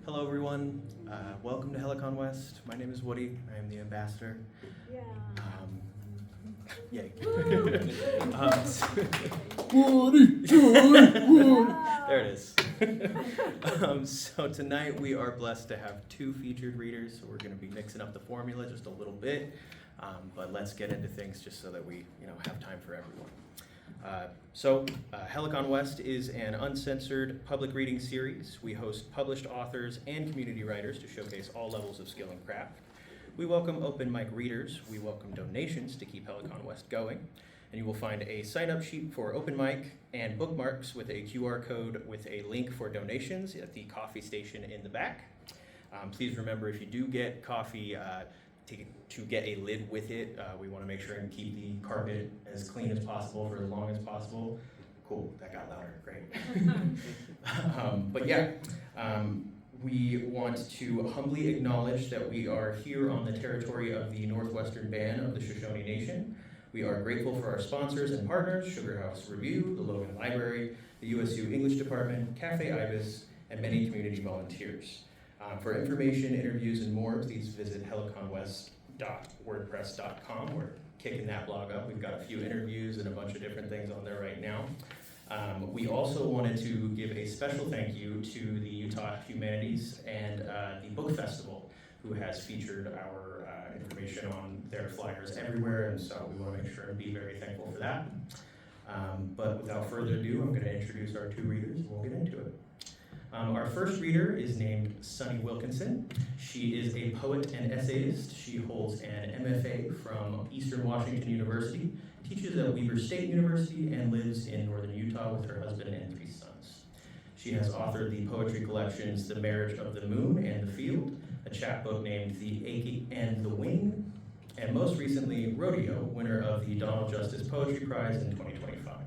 Hello everyone, welcome to Helicon West. My name is Woody, I am the ambassador. Yeah. Yay. There it is. So tonight we are blessed to have two featured readers, so we're going to be mixing up the formula just a little bit, but let's get into things just so that we have time for everyone. Helicon West is an uncensored public reading series. We host published authors and community writers to showcase all levels of skill and craft. We welcome open mic readers. We welcome donations to keep Helicon West going. And you will find a sign-up sheet for open mic and bookmarks with a QR code with a link for donations at the coffee station in the back. Please remember, if you do get coffee, to get a lid with it. We want to make sure and keep the carpet as clean as possible for as long as possible. Cool, that got louder, great. We want to humbly acknowledge that we are here on the territory of the Northwestern Band of the Shoshone Nation. We are grateful for our sponsors and partners, Sugar House Review, the Logan Library, the USU English Department, Cafe Ibis, and many community volunteers. For information, interviews, and more, please visit heliconwest.wordpress.com. We're kicking that blog up. We've got a few interviews and a bunch of different things on there right now. We also wanted to give a special thank you to the Utah Humanities and the Book Festival, who has featured our information on their flyers everywhere, and so we want to make sure and be very thankful for that. But without further ado, I'm going to introduce our two readers, and we'll get into it. Our first reader is named Sunni Wilkinson. She is a poet and essayist. She holds an MFA from Eastern Washington University, teaches at Weber State University, and lives in northern Utah with her husband and 3 sons. She has authored the poetry collections The Marriage of the Moon and the Field, a chapbook named The Ache and the Wing, and most recently, Rodeo, winner of the Donald Justice Poetry Prize in 2025.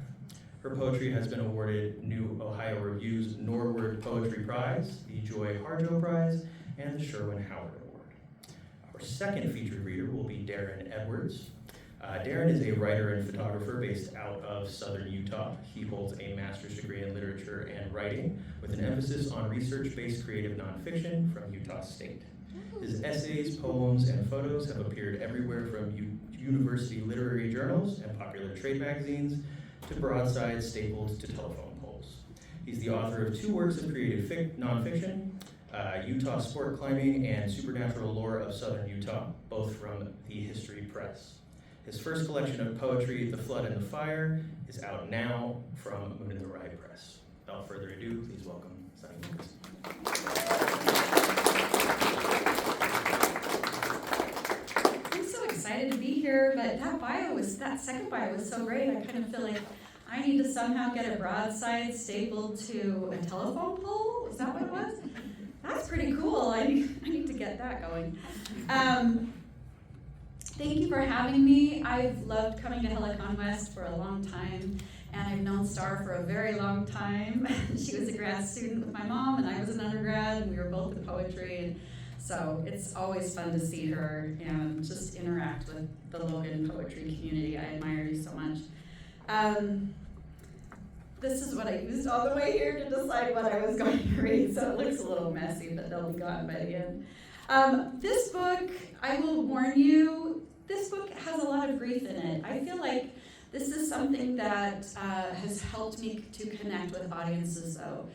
Her poetry has been awarded New Ohio Review's Norward Poetry Prize, the Joy Harjo Prize, and the Sherwin Howard Award. Our second featured reader will be Darren Edwards. Darren is a writer and photographer based out of southern Utah. He holds a master's degree in literature and writing with an emphasis on research-based creative nonfiction from Utah State. His essays, poems, and photos have appeared everywhere from university literary journals and popular trade magazines to broadsides stapled to telephone poles. He's the author of 2 works of creative nonfiction, Utah Sport Climbing and Supernatural Lore of Southern Utah, both from the History Press. His first collection of poetry, The Flood and the Fire, is out now from Moon and the Rye Press. Without further ado, please welcome Sunni Wilkinson. I'm so excited to be here, but that second bio was so great. I kind of feel like I need to somehow get a broadside stapled to a telephone pole. Is that what it was? That's pretty cool. I need to get that going. Thank you for having me. I've loved coming to Helicon West for a long time, and I've known Star for a very long time. She was a grad student with my mom, and I was an undergrad, and we were both in poetry. And so it's always fun to see her and just interact with the Logan poetry community. I admire you so much. This is what I used all the way here to decide what I was going to read, so it looks a little messy, but they'll be gone by the end. This book, I will warn you, this book has a lot of grief in it. I feel like this is something that has helped me to connect with audiences, though.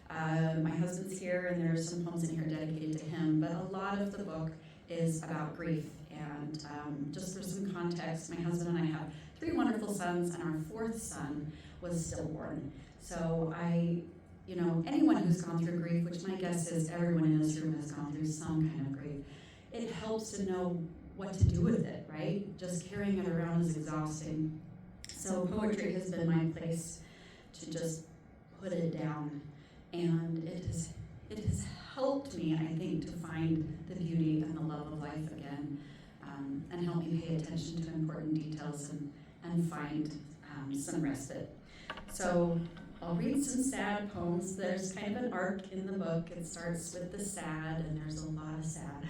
My husband's here, and there's some poems in here dedicated to him, but a lot of the book is about grief. And just for some context, my husband and I have 3 wonderful sons, and our 4th son was stillborn. So anyone who's gone through grief, which my guess is everyone in this room has gone through some kind of grief, it helps to know what to do with it, right? Just carrying it around is exhausting. So poetry has been my place to just put it down, and it has helped me, I think, to find the beauty and the love of life again, and help me pay attention to important details and find some respite. So I'll read some sad poems. There's kind of an arc in the book. It starts with the sad, and there's a lot of sad.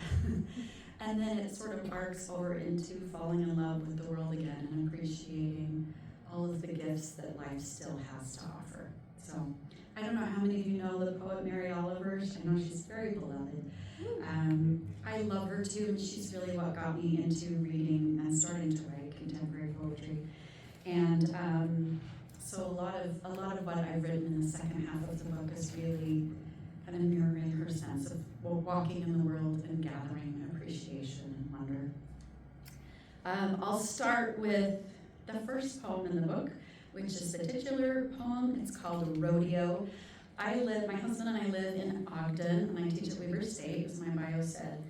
And then it sort of arcs over into falling in love with the world again and appreciating all of the gifts that life still has to offer. So I don't know how many of you know the poet Mary Oliver. I know she's very beloved. I love her too, and she's really what got me into reading and starting to write contemporary poetry. And so a lot of what I've written in the second half of the book is really kind of mirroring her sense of walking in the world and gathering appreciation and wonder. I'll start with the first poem in the book, which is the titular poem. It's called Rodeo. My husband and I live in Ogden, and I teach at Weber State, as my bio said.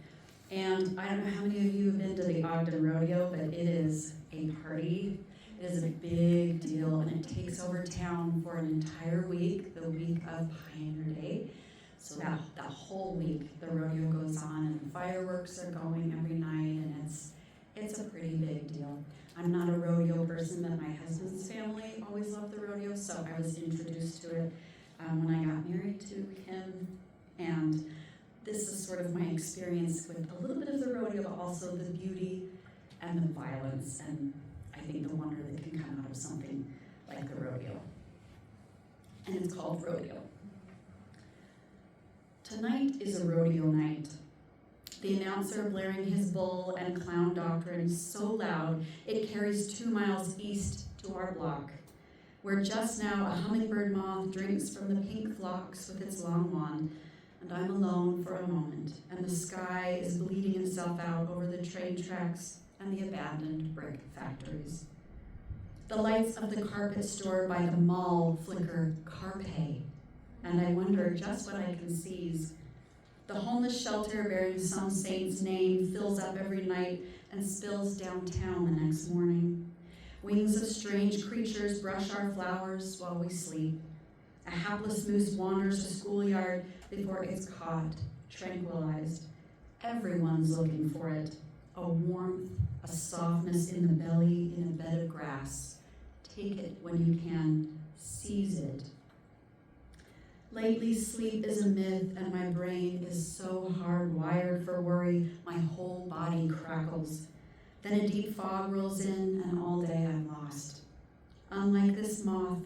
And I don't know how many of you have been to the Ogden Rodeo, but it is a party. It is a big deal, and it takes over town for an entire week, the week of Pioneer Day. So that whole week, the rodeo goes on, and the fireworks are going every night, and it's a pretty big deal. I'm not a rodeo person, but my husband's family always loved the rodeo, so I was introduced to it when I got married to him. And this is sort of my experience with a little bit of the rodeo, but also the beauty and the violence, and I think the wonder that can come out of something like the rodeo. And it's called Rodeo. Tonight is a rodeo night. The announcer blaring his bull and clown doctrine so loud it carries 2 miles east to our block, where just now a hummingbird moth drinks from the pink phlox with its long wand, and I'm alone for a moment, and the sky is bleeding itself out over the train tracks and the abandoned brick factories. The lights of the carpet store by the mall flicker carpe, and I wonder just what I can seize. The homeless shelter bearing some saint's name fills up every night and spills downtown the next morning. Wings of strange creatures brush our flowers while we sleep. A hapless moose wanders a schoolyard before it's caught, tranquilized. Everyone's looking for it. A warmth, a softness in the belly in a bed of grass. Take it when you can, seize it. Lately, sleep is a myth, and my brain is so hardwired for worry, my whole body crackles. Then a deep fog rolls in, and all day I'm lost. Unlike this moth,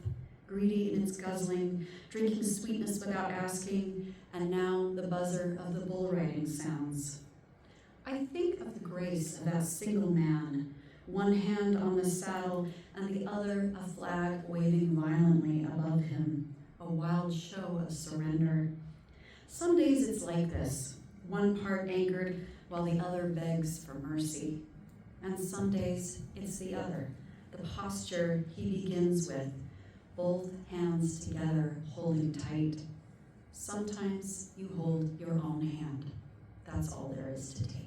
greedy in its guzzling, drinking sweetness without asking, and now the buzzer of the bull riding sounds. I think of the grace of that single man, one hand on the saddle, and the other a flag waving violently above him. A wild show of surrender. Some days it's like this, one part anchored while the other begs for mercy. And some days it's the other, the posture he begins with, both hands together holding tight. Sometimes you hold your own hand. That's all there is to take.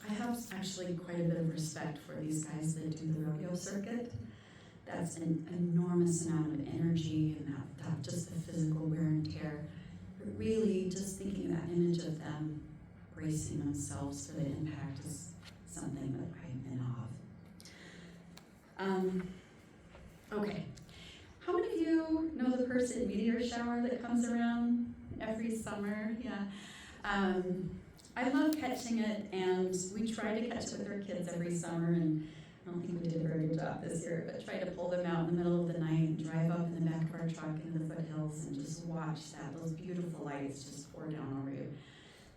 I have actually quite a bit of respect for these guys that do the rodeo circuit. That's an enormous amount of energy and that just the physical wear and tear. But really, just thinking of that image of them bracing themselves for the impact is something that I'm in awe of. Okay, how many of you know the Perseid meteor shower that comes around every summer? Yeah. I love catching it, and we try to catch it with our kids every summer, and I don't think we did a very good job this year, but try to pull them out in the middle of the night and drive up in the back of our truck into the foothills and just watch those beautiful lights just pour down over you.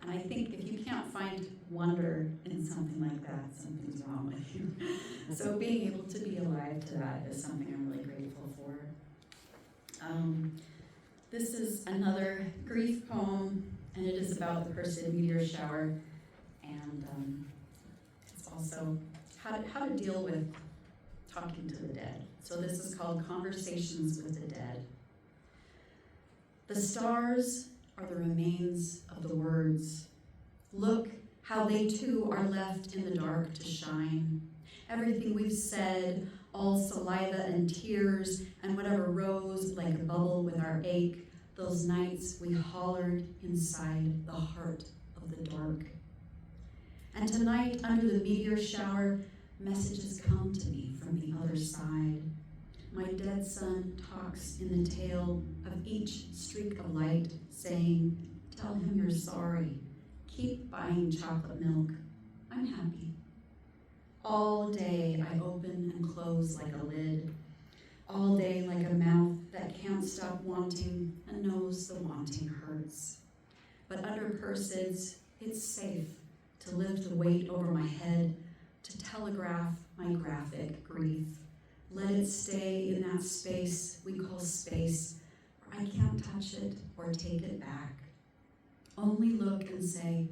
And I think if you can't find wonder in something like that, something's wrong with you. So being able to be alive to that is something I'm really grateful for. This is another grief poem, and it is about the Perseid meteor shower, and it's also how to deal with talking to the dead. So this is called Conversations with the Dead. The stars are the remains of the words. Look how they too are left in the dark to shine. Everything we've said, all saliva and tears, and whatever rose like a bubble with our ache, those nights we hollered inside the heart of the dark. And tonight, under the meteor shower, messages come to me from the other side. My dead son talks in the tail of each streak of light, saying, tell him you're sorry. Keep buying chocolate milk. I'm happy. All day I open and close like a lid, all day like a mouth that can't stop wanting and knows the wanting hurts. But under purses, it's safe to lift the weight over my head, to telegraph my graphic grief. Let it stay in that space we call space, where I can't touch it or take it back. Only look and say,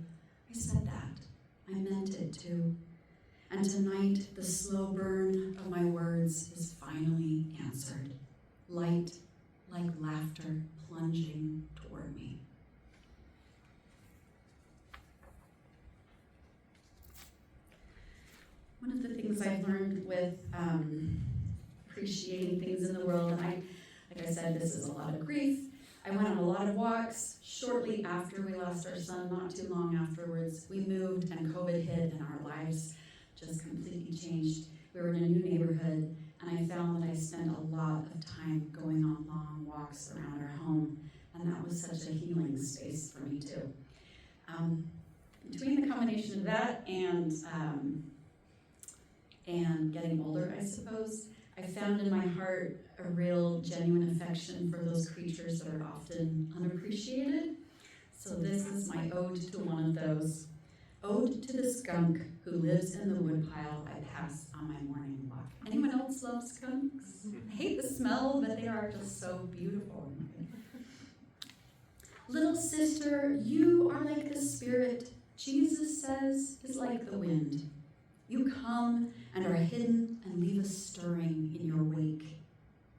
I said that. I meant it too. And tonight, the slow burn of my words is finally answered. Light like laughter plunging toward me. One of the things I've learned with appreciating things in the world, and like I said, this is a lot of grief. I went on a lot of walks. Shortly after we lost our son, not too long afterwards, we moved and COVID hit and our lives just completely changed. We were in a new neighborhood, and I found that I spent a lot of time going on long walks around our home, and that was such a healing space for me too. Between the combination of that and getting older, I suppose, I found in my heart a real genuine affection for those creatures that are often unappreciated. So this is my ode to one of those. Ode to the skunk who lives in the woodpile I pass on my morning walk. Anyone else love skunks? I hate the smell, but they are just so beautiful. Little sister, you are like the spirit Jesus says is like the wind. You come and are hidden and leave us stirring in your wake.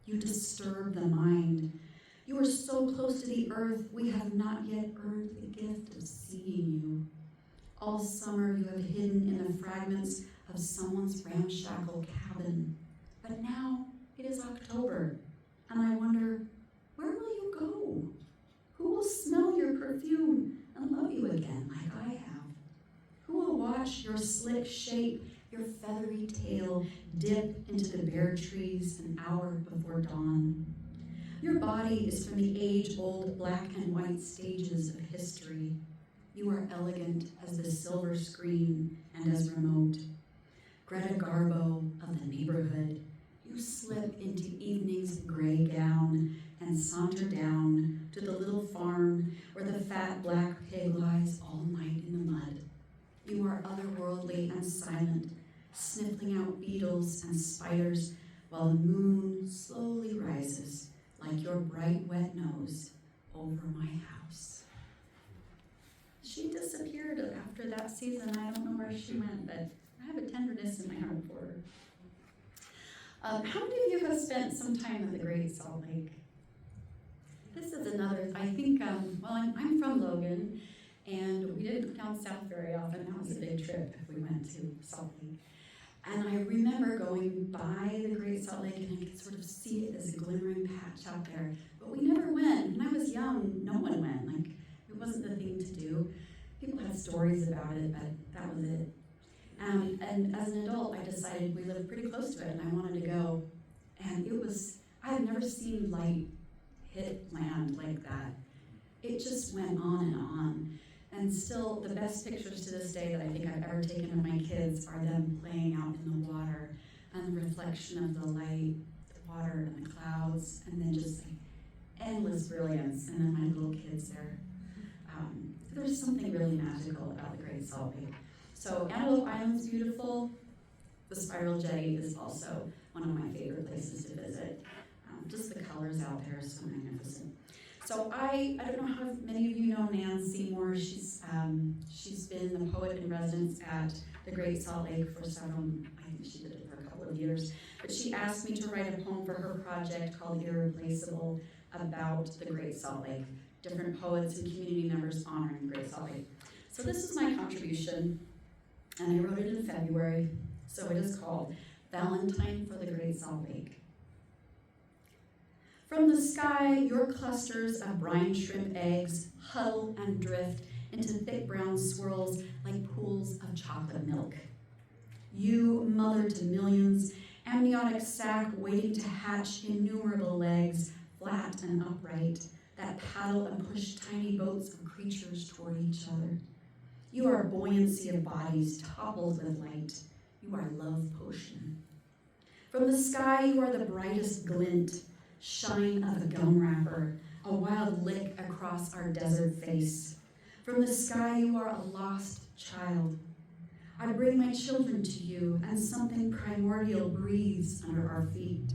You disturb the mind. You are so close to the earth, we have not yet earned the gift of seeing you. All summer you have hidden in the fragments of someone's ramshackle cabin. But now it is October, and I wonder, where will you go? Who will smell your perfume and love you again like I have? Who will watch your slick shape, your feathery tail dip into the bare trees an hour before dawn? Your body is from the age-old black and white stages of history. You are elegant as the silver screen and as remote. Greta Garbo of the neighborhood, you slip into evening's gray gown and saunter down to the little farm where the fat black pig lies all night in the mud. You are otherworldly and silent, sniffling out beetles and spiders while the moon slowly rises like your bright wet nose over my house. She disappeared after that season. I don't know where she went, but I have a tenderness in my heart for her. How many of you have spent some time at the Great Salt Lake? This is another, I think, I'm from Logan, and we didn't come down south very often. That was a big trip if we went to Salt Lake. And I remember going by the Great Salt Lake, and I could sort of see it as a glimmering patch out there. But we never went. When I was young, no one went. Like, it wasn't the thing to do. People had stories about it, but that was it. And as an adult, I decided we lived pretty close to it, and I wanted to go. And it was, I had never seen light hit land like that. It just went on and on. And still, the best pictures to this day that I think I've ever taken of my kids are them playing out in the water and the reflection of the light, the water and the clouds, and then just like endless brilliance, and then my little kids there. There's something really magical about the Great Salt Lake. So Antelope Island's beautiful. The Spiral Jetty is also one of my favorite places to visit. Just the colors out there are so magnificent. So I don't know how many of you know Nan Seymour. She's been the poet in residence at the Great Salt Lake for several, I think she did it for a couple of years. But she asked me to write a poem for her project called Irreplaceable about the Great Salt Lake. Different poets and community members honoring Great Salt Lake. So this is my contribution, and I wrote it in February. So it is called Valentine for the Great Salt Lake. From the sky, your clusters of brine shrimp eggs huddle and drift into thick brown swirls like pools of chocolate milk. You, mother to millions, amniotic sac waiting to hatch innumerable legs, flat and upright, that paddle and push tiny boats of creatures toward each other. You are buoyancy of bodies toppled with light. You are love potion. From the sky you are the brightest glint, shine of a gum wrapper, a wild lick across our desert face. From the sky you are a lost child. I bring my children to you, and something primordial breathes under our feet.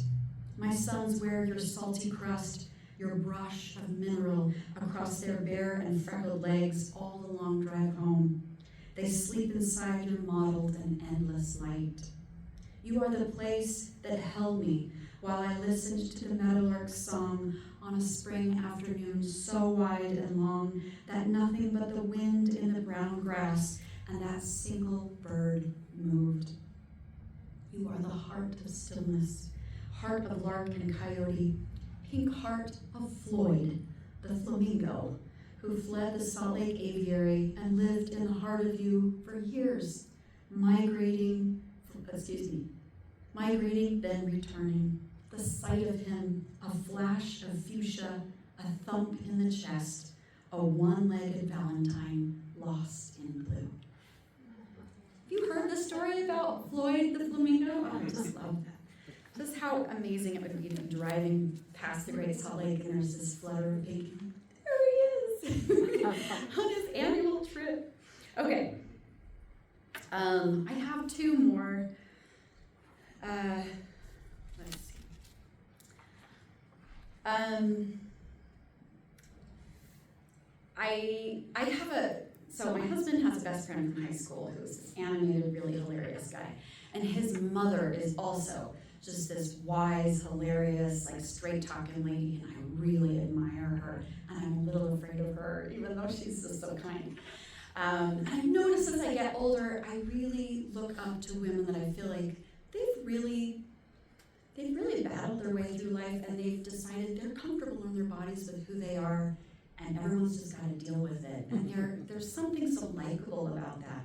My sons wear your salty crust, your brush of mineral across their bare and freckled legs all the long drive home. They sleep inside your mottled and endless light. You are the place that held me while I listened to the meadowlark's song on a spring afternoon so wide and long that nothing but the wind in the brown grass and that single bird moved. You are the heart of stillness, heart of lark and coyote, pink heart of Floyd, the flamingo, who fled the Salt Lake Aviary and lived in the heart of you for years, migrating then returning. The sight of him, a flash of fuchsia, a thump in the chest, a one-legged valentine lost in blue. You heard the story about Floyd the flamingo? Oh, I just love that. Just how amazing it would be to be driving past the Great Salt Lake and there's this flutter of pink. There he is on his annual trip. Okay. I have two more. Let's see. So my husband has a best friend from high school who's this animated, really hilarious guy. And his mother is also just this wise, hilarious, like straight-talking lady, and I really admire her. And I'm a little afraid of her, even though she's just so kind. And I've noticed as I get older, I really look up to women that I feel like they've really battled their way through life, and they've decided they're comfortable in their bodies with who they are, and everyone's just got to deal with it. And there's something so likable about that.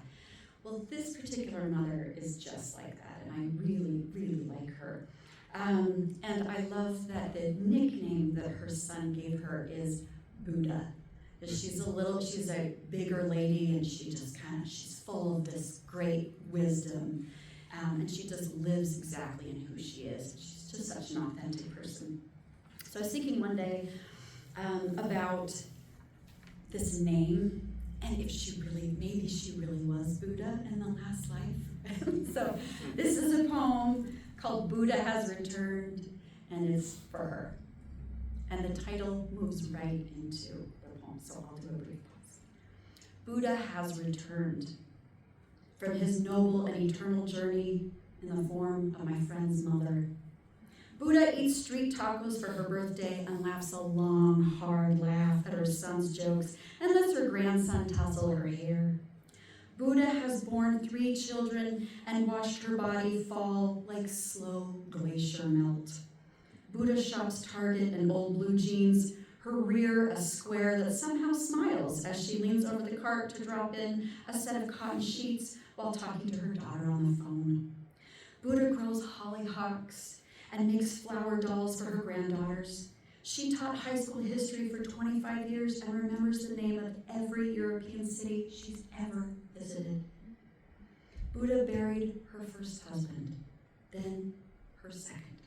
Well, this particular mother is just like that, and I really, really like her. And I love that the nickname that her son gave her is Buddha. She's a bigger lady, and she's full of this great wisdom. And she just lives exactly in who she is. She's just such an authentic person. So I was thinking one day about this name, and maybe she really was Buddha in the last life. So this is a poem called Buddha Has Returned, and it's for her. And the title moves right into the poem, so I'll do a brief pause. Buddha has returned from his noble and eternal journey in the form of my friend's mother. Buddha eats street tacos for her birthday and laughs a long, hard laugh at her son's jokes and lets her grandson tussle her hair. Buddha has borne 3 children and watched her body fall like slow glacier melt. Buddha shops Target in old blue jeans, her rear a square that somehow smiles as she leans over the cart to drop in a set of cotton sheets while talking to her daughter on the phone. Buddha grows hollyhocks and makes flower dolls for her granddaughters. She taught high school history for 25 years and remembers the name of every European city she's ever visited. Buddha buried her first husband, then her second.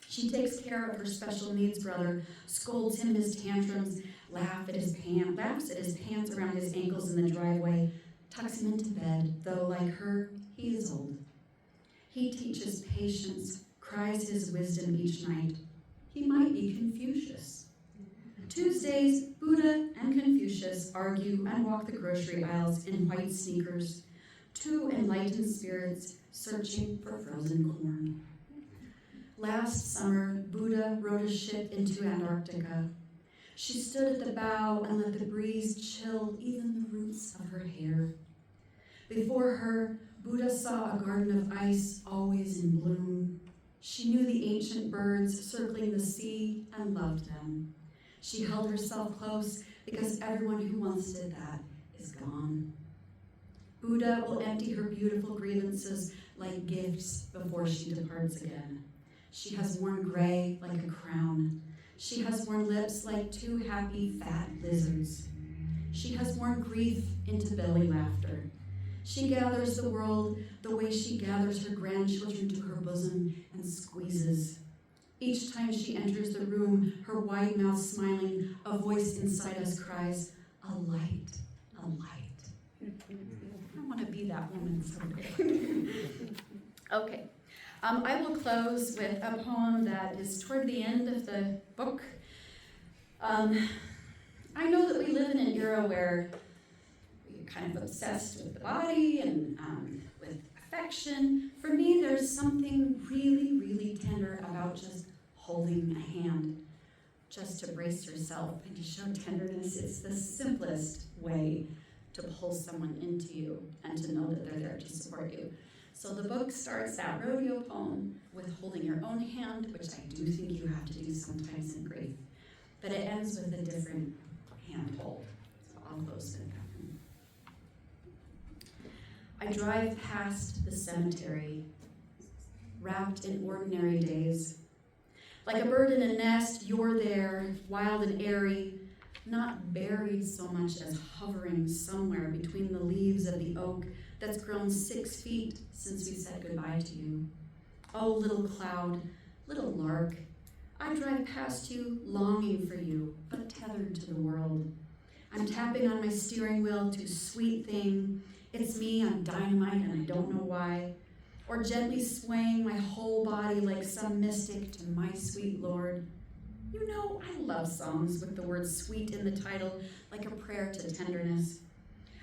She takes care of her special needs brother, scolds him in his tantrums, laughs at his pants around his ankles in the driveway, tucks him into bed, though like her, he is old. He teaches patience, cries his wisdom each night. He might be Confucius. Tuesdays, Buddha and Confucius argue and walk the grocery aisles in white sneakers, 2 enlightened spirits searching for frozen corn. Last summer, Buddha rode a ship into Antarctica. She stood at the bow and let the breeze chill even the roots of her hair. Before her, Buddha saw a garden of ice always in bloom. She knew the ancient birds circling the sea and loved them. She held herself close because everyone who once did that is gone. Buddha will empty her beautiful grievances like gifts before she departs again. She has worn gray like a crown. She has worn lips like 2 happy, fat lizards. She has worn grief into belly laughter. She gathers the world the way she gathers her grandchildren to her bosom and squeezes. Each time she enters the room, her wide mouth smiling, a voice inside us cries, a light, a light. I want to be that woman someday. Okay. I will close with a poem that is toward the end of the book. I know that we live in an era where we're kind of obsessed with the body and with affection. For me, there's something really, really tender about just holding a hand, just to brace yourself and to show tenderness. It's the simplest way to pull someone into you and to know that they're there to support you. So the book starts that rodeo poem with holding your own hand, which I do think you have to do sometimes in grief. But it ends with a different hand hold. So I'll close with that. I drive past the cemetery, wrapped in ordinary days. Like a bird in a nest, you're there, wild and airy, not buried so much as hovering somewhere between the leaves of the oak that's grown 6 feet since we said goodbye to you. Oh, little cloud, little lark, I drive past you, longing for you, but tethered to the world. I'm tapping on my steering wheel to sweet thing. It's me, I'm dynamite, and I don't know why. Or gently swaying my whole body like some mystic to my sweet Lord. You know, I love songs with the word sweet in the title, like a prayer to tenderness.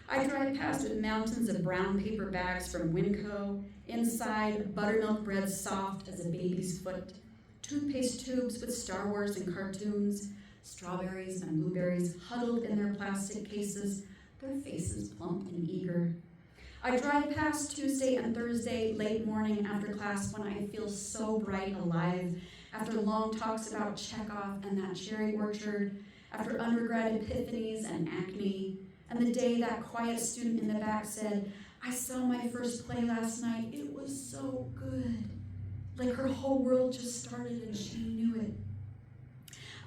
I drive past with mountains of brown paper bags from Winco, inside buttermilk bread soft as a baby's foot, toothpaste tubes with Star Wars and cartoons, strawberries and blueberries huddled in their plastic cases, their faces plump and eager. I drive past Tuesday and Thursday late morning after class when I feel so bright alive, after long talks about Chekhov and that cherry orchard, after undergrad epiphanies and acne, and the day that quiet student in the back said, I saw my first play last night, it was so good. Like her whole world just started and she knew it.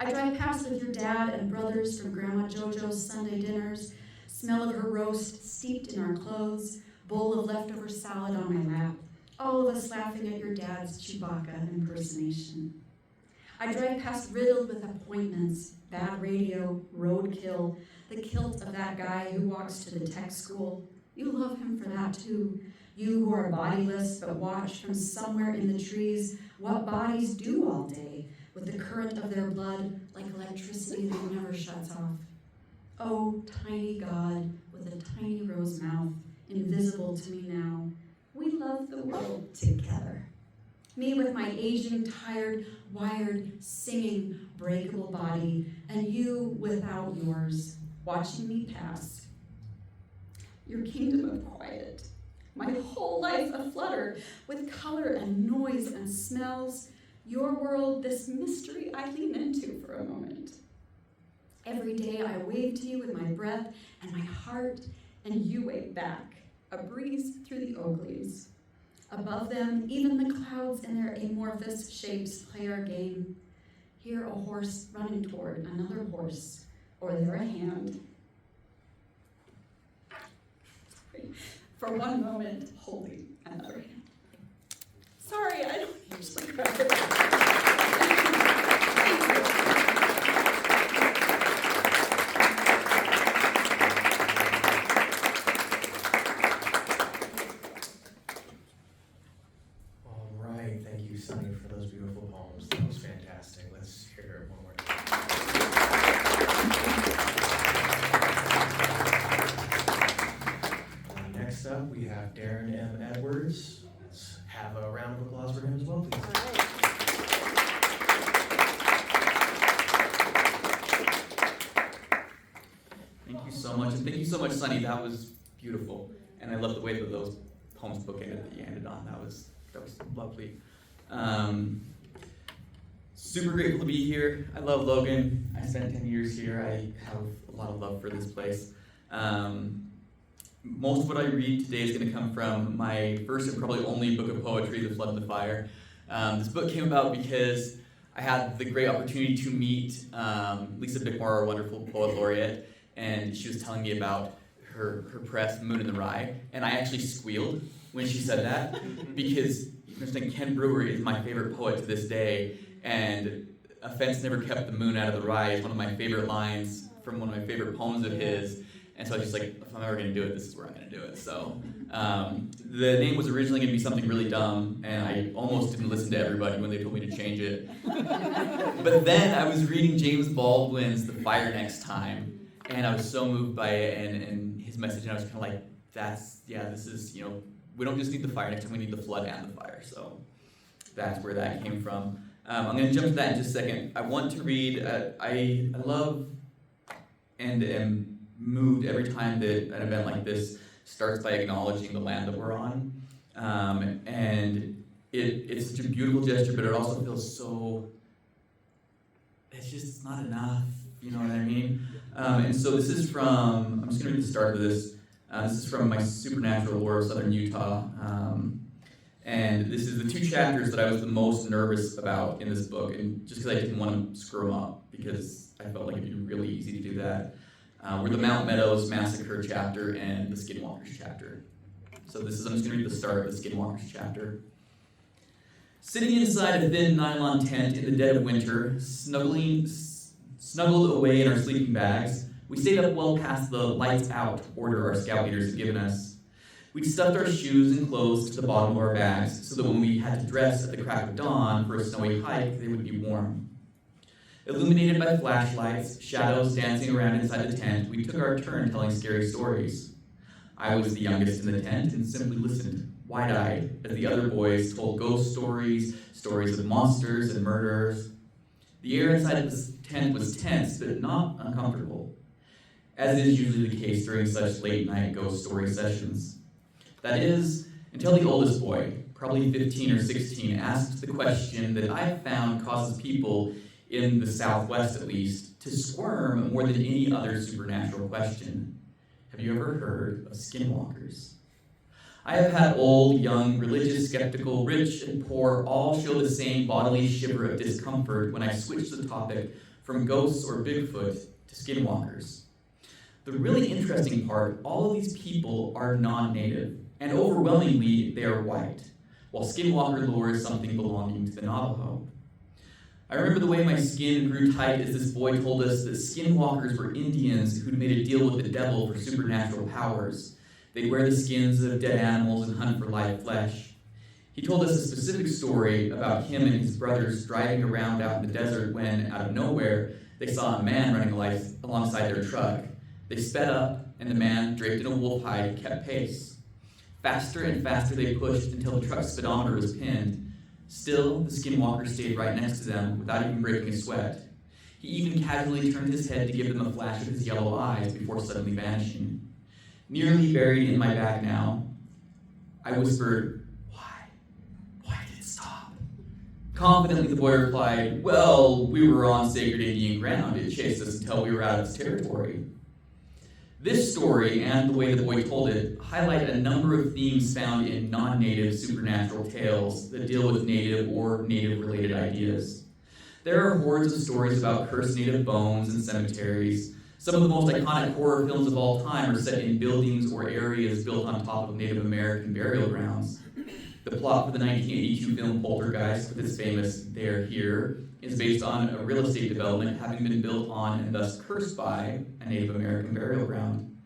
I drive past with your dad and brothers from Grandma JoJo's Sunday dinners, smell of her roast steeped in our clothes, bowl of leftover salad on my lap, all of us laughing at your dad's Chewbacca impersonation. I drive past riddled with appointments, bad radio, roadkill, the kilt of that guy who walks to the tech school. You love him for that too. You who are bodiless but watch from somewhere in the trees what bodies do all day with the current of their blood like electricity that never shuts off. Oh, tiny God with a tiny rose mouth, invisible to me now, we love the world together. Me with my aging, tired, wired, singing, breakable body, and you without yours, watching me pass. Your kingdom of quiet, my whole life aflutter with color and noise and smells, your world, this mystery I lean into for a moment. Every day I wave to you with my breath and my heart, and you wave back, a breeze through the oak leaves. Above them, even the clouds in their amorphous shapes play our game. Here a horse running toward another horse, or there a hand. For one moment, holding another hand. Sorry, I don't usually crack it. All right, thank you, Sunni, for those beautiful poems. That was fantastic. Let's hear it one more time. Next up, we have Darren M. Edwards. Let's have a round of applause for him as well, please. Thank you so much, and thank you so much, Sunni. That was beautiful, and I love the way that those poems bookended that you ended on. That was lovely. Super grateful to be here. I love Logan. I spent 10 years here. I have a lot of love for this place. Most of what I read today is going to come from my first and probably only book of poetry, The Flood and the Fire. This book came about because I had the great opportunity to meet Lisa Bickmore, our wonderful poet laureate, and she was telling me about her press, Moon in the Rye, and I actually squealed when she said that, because you understand, Ken Brewer is my favorite poet to this day, and "A fence never kept the moon out of the rye" is one of my favorite lines from one of my favorite poems of his, and so I was just like, if I'm ever going to do it, this is where I'm going to do it. So the name was originally going to be something really dumb, and I almost didn't listen to everybody when they told me to change it. But then I was reading James Baldwin's The Fire Next Time, and I was so moved by it and his message, and I was kind of like, this is, we don't just need the fire next time, we need the flood and the fire. So that's where that came from. I'm going to jump to that in just a second. I want to read, I love and am moved every time that an event like this starts by acknowledging the land that we're on. And it's such a beautiful gesture, but it also feels so, it's just not enough, you know what I mean? And so this is from, I'm just going to read the start of this. This is from my Supernatural Lore of Southern Utah. And this is the 2 chapters that I was the most nervous about in this book, and just because I didn't want to screw them up, because I felt like it'd be really easy to do that, were the Mount Meadows Massacre chapter and the Skinwalkers chapter. So I'm just going to read the start of the Skinwalkers chapter. Sitting inside a thin nylon tent in the dead of winter, snuggled away in our sleeping bags, we stayed up well past the lights out order our scout leaders had given us. We'd stuffed our shoes and clothes to the bottom of our bags so that when we had to dress at the crack of dawn for a snowy hike, they would be warm. Illuminated by flashlights, shadows dancing around inside the tent, we took our turn telling scary stories. I was the youngest in the tent and simply listened, wide-eyed, as the other boys told ghost stories, stories of monsters and murderers. The air inside the tent was tense, but not uncomfortable, as is usually the case during such late-night ghost story sessions. That is, until the oldest boy, probably 15 or 16, asked the question that I found causes people, in the Southwest at least, to squirm more than any other supernatural question. Have you ever heard of skinwalkers? I have had old, young, religious, skeptical, rich, and poor all show the same bodily shiver of discomfort when I switch the topic from ghosts or Bigfoot to skinwalkers. The really interesting part, all of these people are non-native, and overwhelmingly they are white, while skinwalker lore is something belonging to the Navajo. I remember the way my skin grew tight as this boy told us that skinwalkers were Indians who'd made a deal with the devil for supernatural powers. They'd wear the skins of dead animals and hunt for live flesh. He told us a specific story about him and his brothers driving around out in the desert when, out of nowhere, they saw a man running alongside their truck. They sped up, and the man, draped in a wolf hide, kept pace. Faster and faster they pushed until the truck's speedometer was pinned. Still, the skinwalker stayed right next to them without even breaking a sweat. He even casually turned his head to give them a flash of his yellow eyes before suddenly vanishing. Nearly buried in my back now, I whispered, "Why? Why did it stop?" Confidently, the boy replied, "Well, we were on sacred Indian ground. It chased us until we were out of its territory." This story, and the way the boy told it, highlight a number of themes found in non-native supernatural tales that deal with native or native-related ideas. There are hordes of stories about cursed native bones and cemeteries. Some of the most iconic horror films of all time are set in buildings or areas built on top of Native American burial grounds. The plot for the 1982 film Poltergeist, with its famous "They're Here," is based on a real estate development having been built on and thus cursed by a Native American burial ground.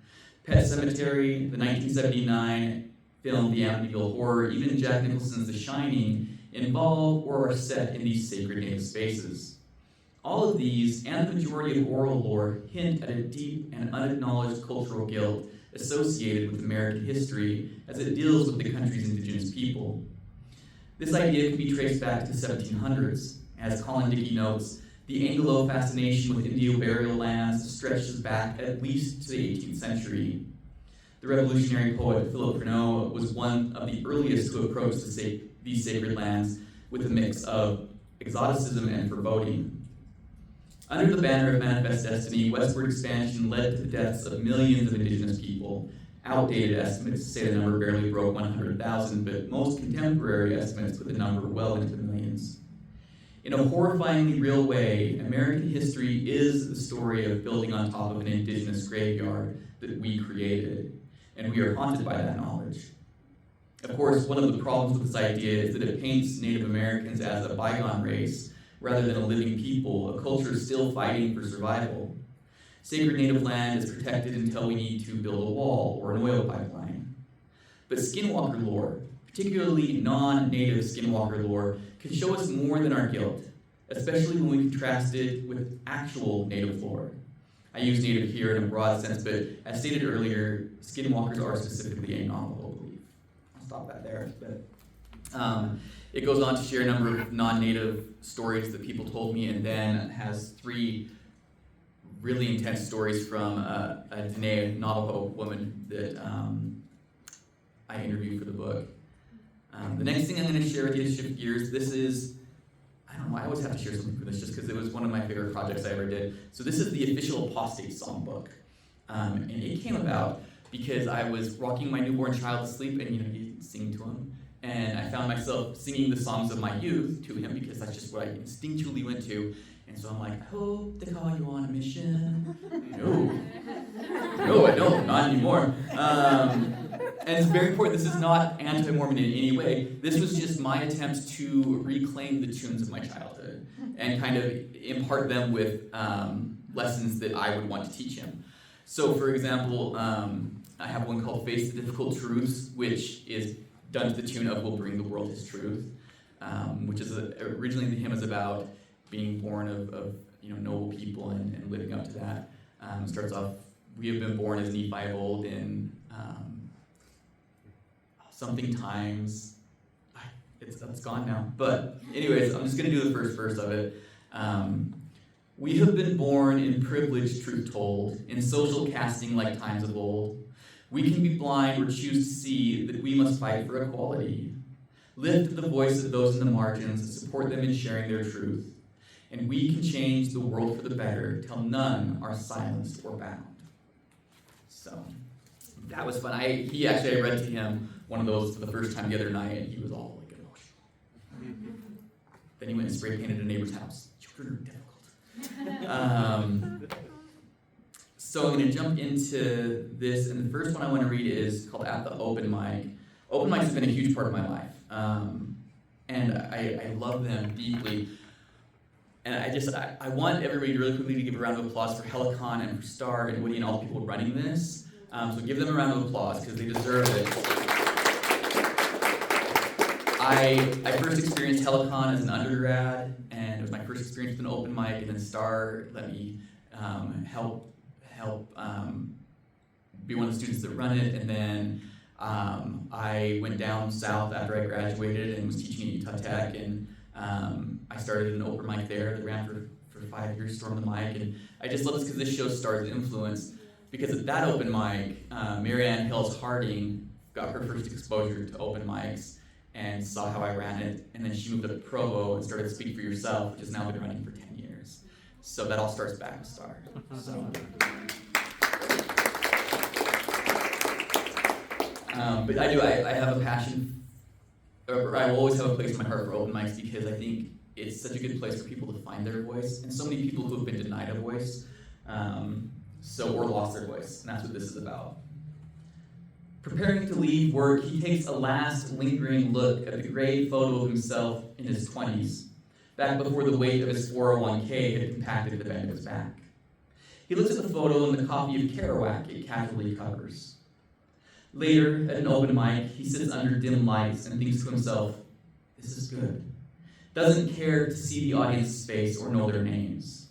Pet Sematary, the 1979 film The Amityville Horror, even Jack Nicholson's The Shining involve or are set in these sacred native spaces. All of these, and the majority of oral lore, hint at a deep and unacknowledged cultural guilt associated with American history as it deals with the country's indigenous people. This idea can be traced back to the 1700s. As Colin Dickey notes, the Anglo fascination with Indio burial lands stretches back at least to the 18th century. The revolutionary poet Philip Freneau was one of the earliest to approach these sacred lands with a mix of exoticism and foreboding. Under the banner of Manifest Destiny, westward expansion led to the deaths of millions of indigenous people. Outdated estimates say the number barely broke 100,000, but most contemporary estimates put the number well into the millions. In a horrifyingly real way, American history is the story of building on top of an indigenous graveyard that we created, and we are haunted by that knowledge. Of course, one of the problems with this idea is that it paints Native Americans as a bygone race rather than a living people, a culture still fighting for survival. Sacred native land is protected until we need to build a wall or an oil pipeline. But skinwalker lore, particularly non-native skinwalker lore, can show us more than our guilt, especially when we contrast it with actual native lore. I use native here in a broad sense, but as stated earlier, skinwalkers are specifically a Navajo belief. I'll stop that there. But, it goes on to share a number of non-native stories that people told me, and then has 3 really intense stories from a Dene Navajo woman that I interviewed for the book. The next thing I'm going to share with you is shift gears. This is, I don't know, I always have to share something for this just because it was one of my favorite projects I ever did. So this is the official apostate songbook. And it came about because I was rocking my newborn child to sleep and, you sing to him. And I found myself singing the songs of my youth to him because that's just what I instinctually went to. And so I'm like, I hope they call you on a mission. No, I don't, not anymore. And it's very important, this is not anti-Mormon in any way. This was just my attempt to reclaim the tunes of my childhood and kind of impart them with lessons that I would want to teach him. So for example, I have one called Face the Difficult Truths, which is done to the tune of We'll Bring the World His Truth, which is originally the hymn is about being born of noble people and living up to that. It starts off, we have been born as Nephi of old in something times. It's gone now. But anyways, I'm just going to do the first verse of it. We have been born in privilege, truth told, in social casting like times of old. We can be blind or choose to see that we must fight for equality. Lift the voice of those in the margins, support them in sharing their truth. And we can change the world for the better till none are silenced or bound. So that was fun. I read to him one of those for the first time the other night, and he was all like emotional. Then he went and spray painted a neighbor's house. Children are difficult. So I'm going to jump into this, and the first one I want to read is called At the Open Mic. Open mics have been a huge part of my life, and I love them deeply. And I want everybody really quickly to give a round of applause for Helicon and for Star and Woody and all the people running this. So give them a round of applause because they deserve it. I first experienced Helicon as an undergrad, and it was my first experience with an open mic, and then Star let me help be one of the students that run it, and then I went down south after I graduated and was teaching at Utah Tech, and I started an open mic there that ran for 5 years, Storm the Mic, and I just love this because this show Star's influence, because at that open mic, Marianne Hills Harding got her first exposure to open mics and saw how I ran it, and then she moved up to Provo and started Speak for Yourself, which has now been running for 10 years. So that all starts back with Star. So. But I have a passion, or I will always have a place in my heart for open mics because I think it's such a good place for people to find their voice, and so many people who have been denied a voice, or lost their voice, and that's what this is about. Preparing to leave work, he takes a last lingering look at the gray photo of himself in his 20s, back before the weight of his 401k had compacted the bend of his back. He looks at the photo and the copy of Kerouac it casually covers. Later, at an open mic, he sits under dim lights and thinks to himself, this is good. Doesn't care to see the audience's face or know their names.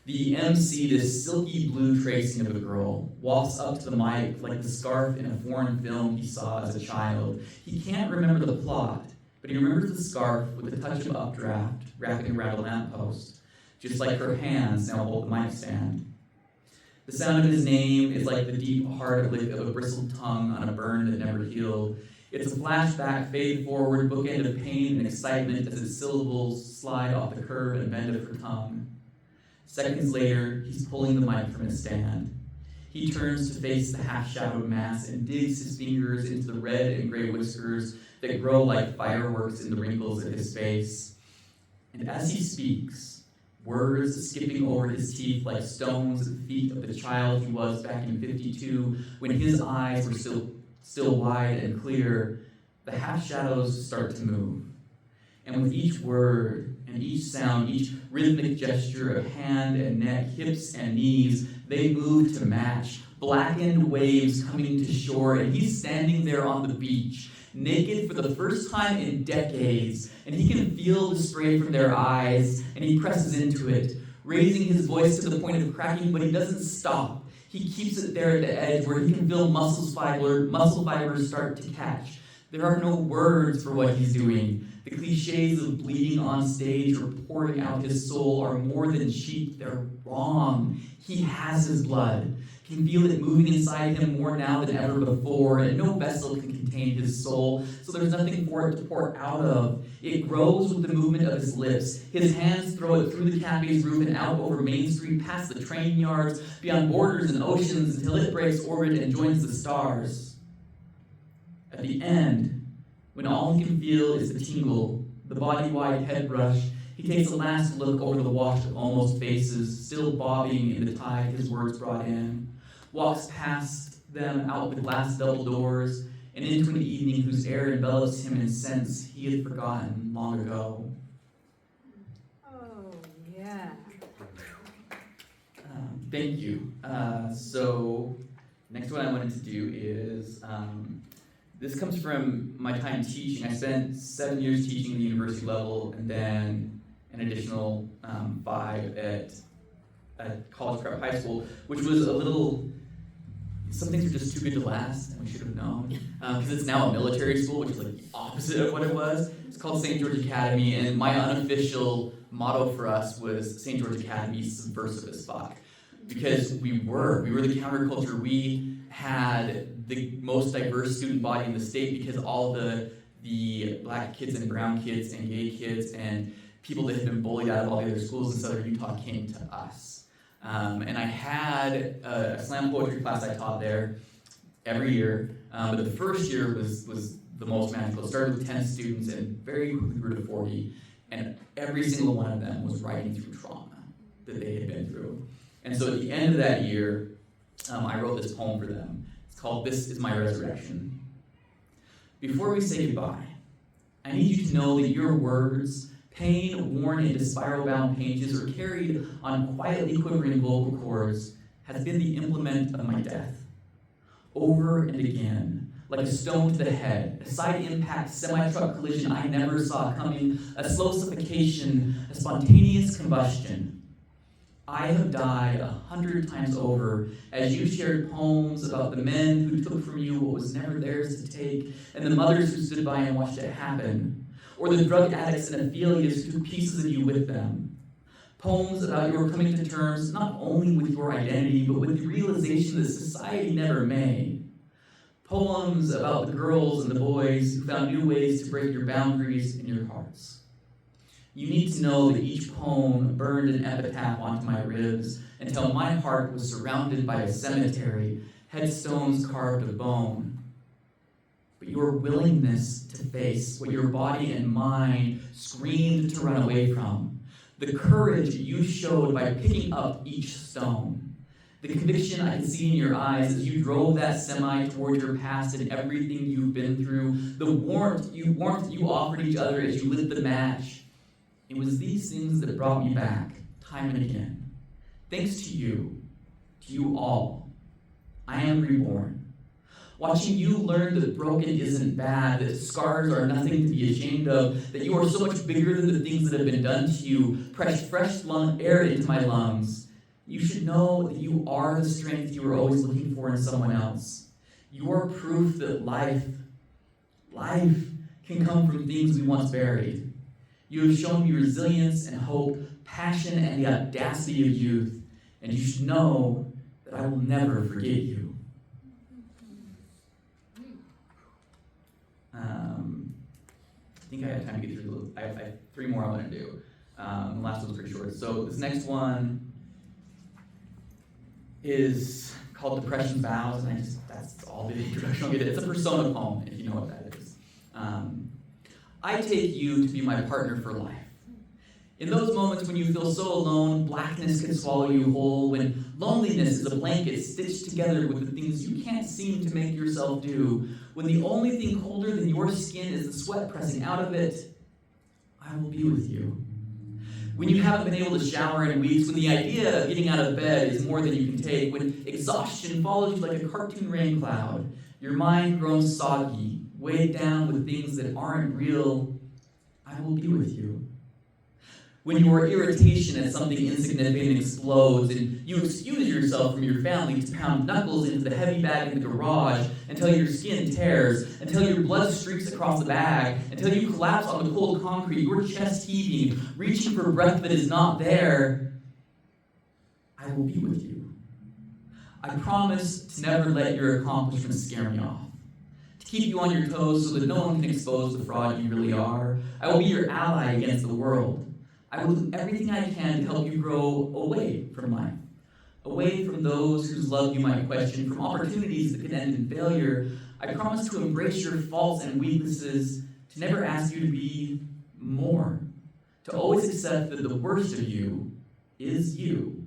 The MC, this silky blue tracing of a girl, walks up to the mic like the scarf in a foreign film he saw as a child. He can't remember the plot, but he remembers the scarf with a touch of updraft wrapping around a lamppost, just like her hands now hold the mic stand. The sound of his name is like the deep hard lick of a bristled tongue on a burn that never healed. It's a flashback, fade forward, bookend of pain and excitement as its syllables slide off the curve and bend of her tongue. Seconds later, he's pulling the mic from his stand. He turns to face the half-shadowed mass and digs his fingers into the red and gray whiskers that grow like fireworks in the wrinkles of his face. And as he speaks, words skipping over his teeth like stones at the feet of the child he was back in 52, when his eyes were still wide and clear, the half-shadows start to move. And with each word and each sound, each rhythmic gesture of hand and neck, hips and knees, they move to match. Blackened waves coming to shore, and he's standing there on the beach, naked for the first time in decades, and he can feel the spray from their eyes, and he presses into it, raising his voice to the point of cracking, but he doesn't stop. He keeps it there at the edge where he can feel muscle fibers start to catch. There are no words for what he's doing. The cliches of bleeding on stage or pouring out his soul are more than cheap, they're wrong. He has his blood, can feel it moving inside him more now than ever before, and no vessel can contain his soul, so there's nothing for it to pour out of. It grows with the movement of his lips. His hands throw it through the cafe's roof and out over Main Street, past the train yards, beyond borders and oceans, until it breaks orbit and joins the stars. At the end, when all he can feel is the tingle, the body-wide head brush, he takes a last look over the wash of almost faces, still bobbing in the tide his words brought in, walks past them out the glass double doors, and into an evening whose air envelops him in scents he had forgotten long ago. Oh, yeah. Thank you. So, next one I wanted to do is, this comes from my time teaching. I spent 7 years teaching the university level, and then an additional 5 at college prep high school, which was a little, some things are just too good to last, and we should have known. Because it's now a military school, which is like the opposite of what it was. It's called St. George Academy, and my unofficial motto for us was St. George Academy, subversive as fuck. Because we were the counterculture. We had the most diverse student body in the state because all the black kids and brown kids and gay kids and people that had been bullied out of all the other schools in southern Utah came to us. And I had a slam poetry class I taught there every year, but the first year was the most magical. It started with 10 students and very quickly grew to 40, and every single one of them was writing through trauma that they had been through. And so at the end of that year, I wrote this poem for them. It's called "This Is My Resurrection." Before we say goodbye, I need you to know that your words, pain worn into spiral-bound pages or carried on quietly quivering vocal cords, has been the implement of my death. Over and again, like a stone to the head, a side-impact semi-truck collision I never saw coming, a slow suffocation, a spontaneous combustion. I have died 100 times over as you shared poems about the men who took from you what was never theirs to take, and the mothers who stood by and watched it happen, or the drug addicts and Ophelias who took pieces of you with them. Poems about your coming to terms not only with your identity, but with the realization that society never may. Poems about the girls and the boys who found new ways to break your boundaries and your hearts. You need to know that each poem burned an epitaph onto my ribs until my heart was surrounded by a cemetery, headstones carved of bone. But your willingness to face what your body and mind screamed to run away from, the courage you showed by picking up each stone, the conviction I could see in your eyes as you drove that semi toward your past and everything you've been through, the warmth you offered each other as you lit the match. It was these things that brought me back, time and again. Thanks to you all, I am reborn. Watching you learn that broken isn't bad, that scars are nothing to be ashamed of, that you are so much bigger than the things that have been done to you, press fresh air into my lungs. You should know that you are the strength you were always looking for in someone else. You are proof that life can come from things we once buried. You have shown me resilience and hope, passion and the audacity of youth, and you should know that I will never forget you. I think I have time to get through. I have 3 more I want to do. The last one's pretty short. So this next one is called Depression Vows, and that's all the introduction I'll get. It's a persona poem, if you know what that is. I take you to be my partner for life. In those moments when you feel so alone, blackness can swallow you whole, when loneliness is a blanket stitched together with the things you can't seem to make yourself do, when the only thing colder than your skin is the sweat pressing out of it, I will be with you. When you haven't been able to shower in weeks, when the idea of getting out of bed is more than you can take, when exhaustion follows you like a cartoon rain cloud, your mind grows soggy, weighed down with things that aren't real, I will be with you. When your irritation at something insignificant explodes and you excuse yourself from your family to pound knuckles into the heavy bag in the garage until your skin tears, until your blood streaks across the bag, until you collapse on the cold concrete, your chest heaving, reaching for breath that is not there, I will be with you. I promise to never let your accomplishments scare me off, to keep you on your toes so that no one can expose the fraud you really are. I will be your ally against the world. I will do everything I can to help you grow away from life, away from those whose love you might question, from opportunities that could end in failure. I promise to embrace your faults and weaknesses, to never ask you to be more, to always accept that the worst of you is you.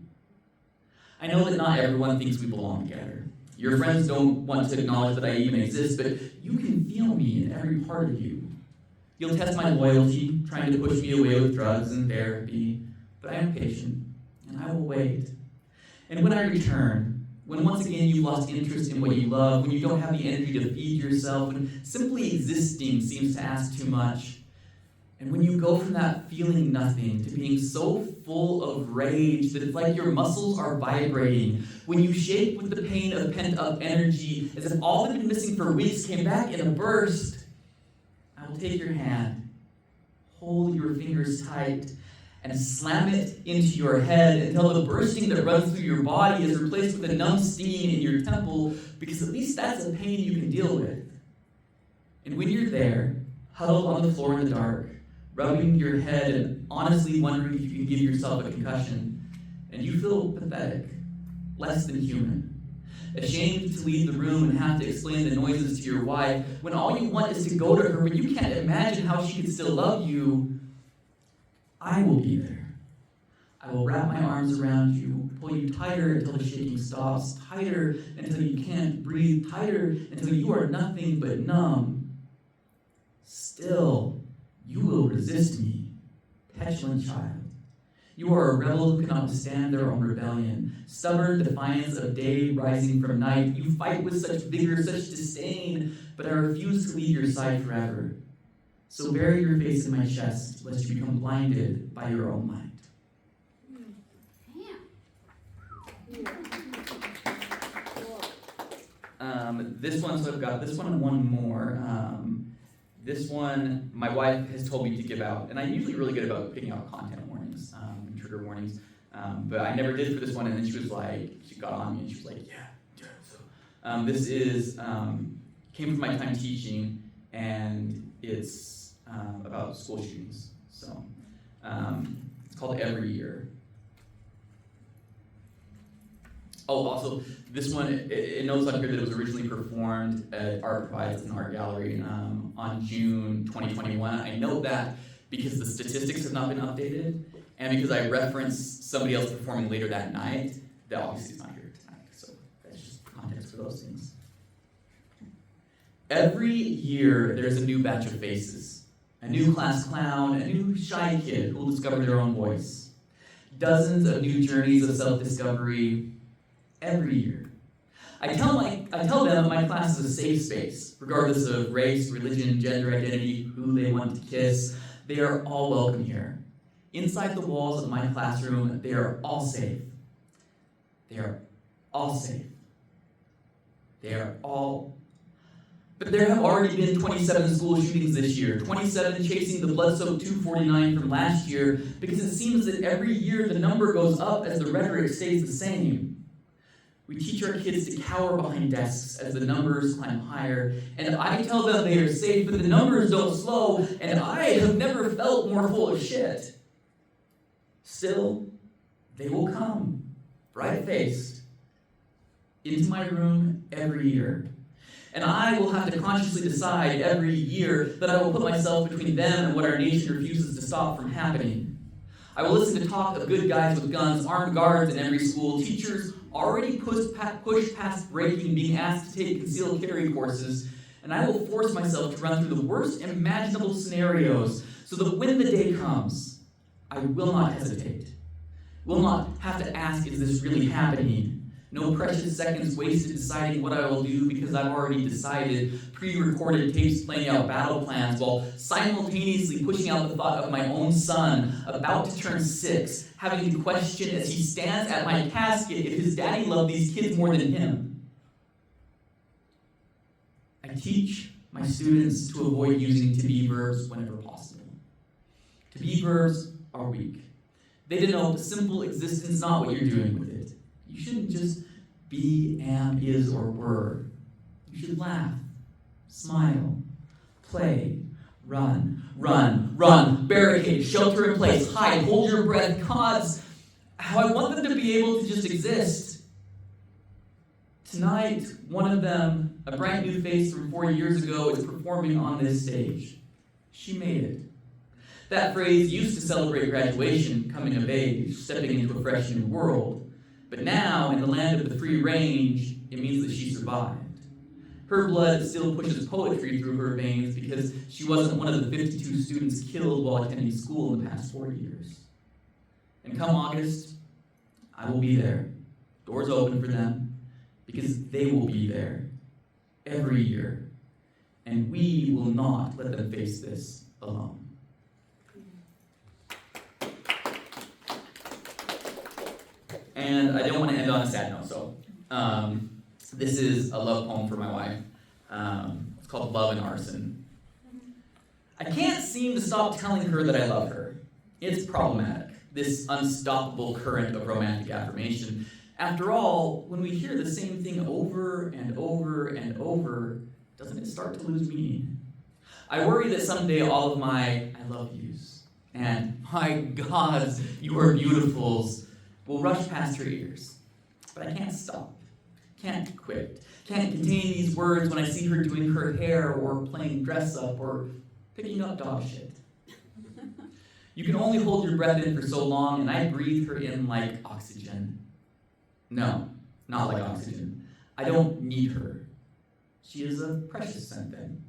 I know that not everyone thinks we belong together. Your friends don't want to acknowledge that I even exist, but you can feel me in every part of you. You'll test my loyalty, trying to push me away with drugs and therapy, but I am patient, and I will wait. And when I return, when once again you've lost interest in what you love, when you don't have the energy to feed yourself, when simply existing seems to ask too much, and when you go from that feeling nothing to being so full of rage that it's like your muscles are vibrating, when you shake with the pain of pent-up energy as if all that had been missing for weeks came back in a burst, I will take your hand, hold your fingers tight, and slam it into your head until the bursting that runs through your body is replaced with a numb stinging in your temple, because at least that's a pain you can deal with. And when you're there, huddled on the floor in the dark, rubbing your head and honestly wondering if you can give yourself a concussion, and you feel pathetic, less than human, ashamed to leave the room and have to explain the noises to your wife, when all you want is to go to her, but you can't imagine how she could still love you, I will be there. I will wrap my arms around you, pull you tighter until the shaking stops, tighter until you can't breathe, tighter until you are nothing but numb. Still, you will resist me, petulant child. You are a rebel who cannot withstand their own rebellion, stubborn defiance of day rising from night. You fight with such vigor, such disdain, but I refuse to leave your side forever. So bury your face in my chest, lest you become blinded by your own light. This one, so I've got this one and one more. This one, my wife has told me to give out, and I'm usually really good about picking out content warnings and trigger warnings, but I never did for this one, and then she was like, she got on me, and she was like, yeah. So this is, came from my time teaching, and it's about school shootings. So it's called Every Year. Oh, also, this one, it notes on here that it was originally performed at Art Provides, an art gallery, on June 2021. I know that because the statistics have not been updated, and because I referenced somebody else performing later that night, that obviously is not here tonight. So that's just context for those things. Every year, there's a new batch of faces. A new class clown, a new shy kid who will discover their own voice. Dozens of new journeys of self-discovery every year. I tell them my class is a safe space, regardless of race, religion, gender identity, who they want to kiss. They are all welcome here. Inside the walls of my classroom, they are all safe. They are all safe. They are all. But there have already been 27 school shootings this year, 27 chasing the blood-soaked 249 from last year, because it seems that every year the number goes up as the rhetoric stays the same. We teach our kids to cower behind desks as the numbers climb higher, and I tell them they are safe, but the numbers don't slow, and I have never felt more full of shit. Still, they will come, bright-faced, into my room every year. And I will have to consciously decide every year that I will put myself between them and what our nation refuses to stop from happening. I will listen to talk of good guys with guns, armed guards in every school, teachers already pushed past breaking, being asked to take concealed carry courses, and I will force myself to run through the worst imaginable scenarios so that when the day comes, I will not hesitate. Will not have to ask, is this really happening? No precious seconds wasted deciding what I will do because I've already decided, pre-recorded tapes playing out battle plans while simultaneously pushing out the thought of my own son, about to turn 6, having to question as he stands at my casket if his daddy loved these kids more than him. I teach my students to avoid using to-be verbs whenever possible. To-be verbs are weak. They denote simple existence, not what you're doing with it. You shouldn't just be, am, is, or were. You should laugh, smile, play, run, barricade, shelter in place, hide, hold your breath, cause how I want them to be able to just exist. Tonight, one of them, a bright new face from 4 years ago, is performing on this stage. She made it. That phrase used to celebrate graduation, coming of age, stepping into a fresh new world. But now, in the land of the free range, it means that she survived. Her blood still pushes poetry through her veins because she wasn't one of the 52 students killed while attending school in the past 4 years. And come August, I will be there. Doors open for them because they will be there every year. And we will not let them face this alone. And I don't want to end on a sad note, so this is a love poem for my wife. It's called Love and Arson. I can't seem to stop telling her that I love her. It's problematic, this unstoppable current of romantic affirmation. After all, when we hear the same thing over and over and over, doesn't it start to lose meaning? I worry that someday all of my I love yous and my gods, you are beautifuls will rush past her ears. But I can't stop, can't quit, can't contain these words when I see her doing her hair or playing dress up or picking up dog shit. You can only hold your breath in for so long, and I breathe her in like oxygen. No, not like oxygen. I don't need her. She is a precious scent then.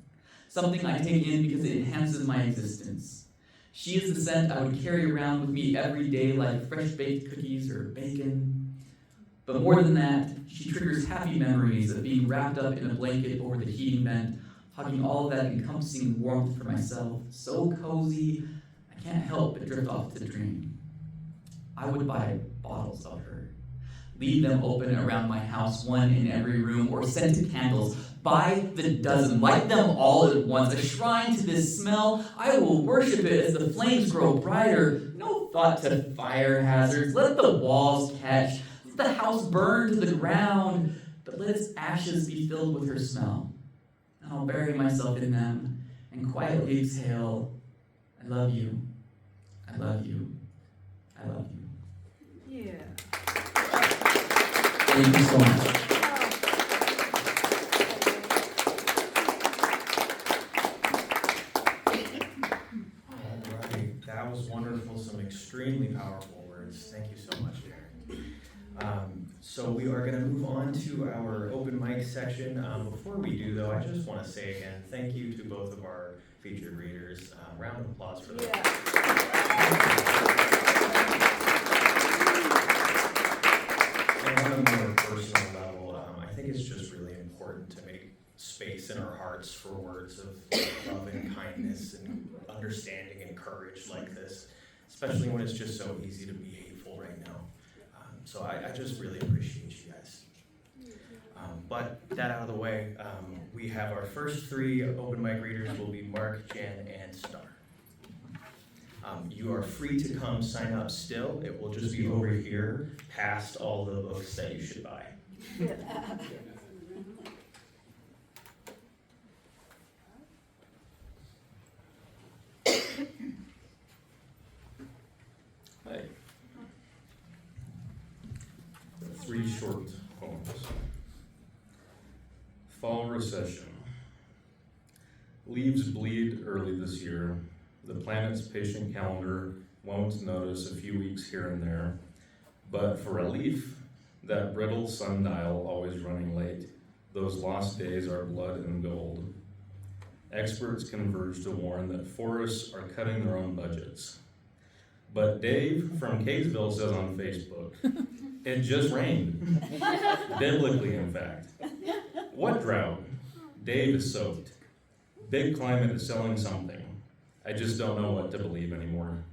Something I take in because it enhances my existence. She is the scent I would carry around with me every day like fresh-baked cookies or bacon. But more than that, she triggers happy memories of being wrapped up in a blanket over the heating vent, hugging all of that encompassing warmth for myself, so cozy, I can't help but drift off to dream. I would buy bottles of her, leave them open around my house, one in every room, or scented candles, by the dozen, light them all at once, a shrine to this smell. I will worship it as the flames grow brighter. No thought to fire hazards. Let the walls catch. Let the house burn to the ground. But let its ashes be filled with her smell. And I'll bury myself in them and quietly exhale, I love you. I love you. I love you. Yeah. Thank you so much. That was wonderful, some extremely powerful words. Thank you so much, Darren. So we are going to move on to our open mic section. Before we do, though, I just want to say again, thank you to both of our featured readers. Round of applause for them. Yeah. And on a more personal level, I think it's just really important to make space in our hearts for words of love and kindness and understanding and courage like this, especially when it's just so easy to be hateful right now. So I just really appreciate you guys. But that out of the way, we have our first 3 open mic readers will be Mark, Jen, and Star. You are free to come sign up still. It will just be over here past all the books that you should buy. Hi. 3 short poems. Fall recession. Leaves bleed early this year. The planet's patient calendar won't notice a few weeks here and there, but for relief, that brittle sundial always running late, those lost days are blood and gold. Experts converge to warn that forests are cutting their own budgets. But Dave from Kaysville says on Facebook, it just rained. Biblically, in fact. What drought? Dave is soaked. Big climate is selling something. I just don't know what to believe anymore.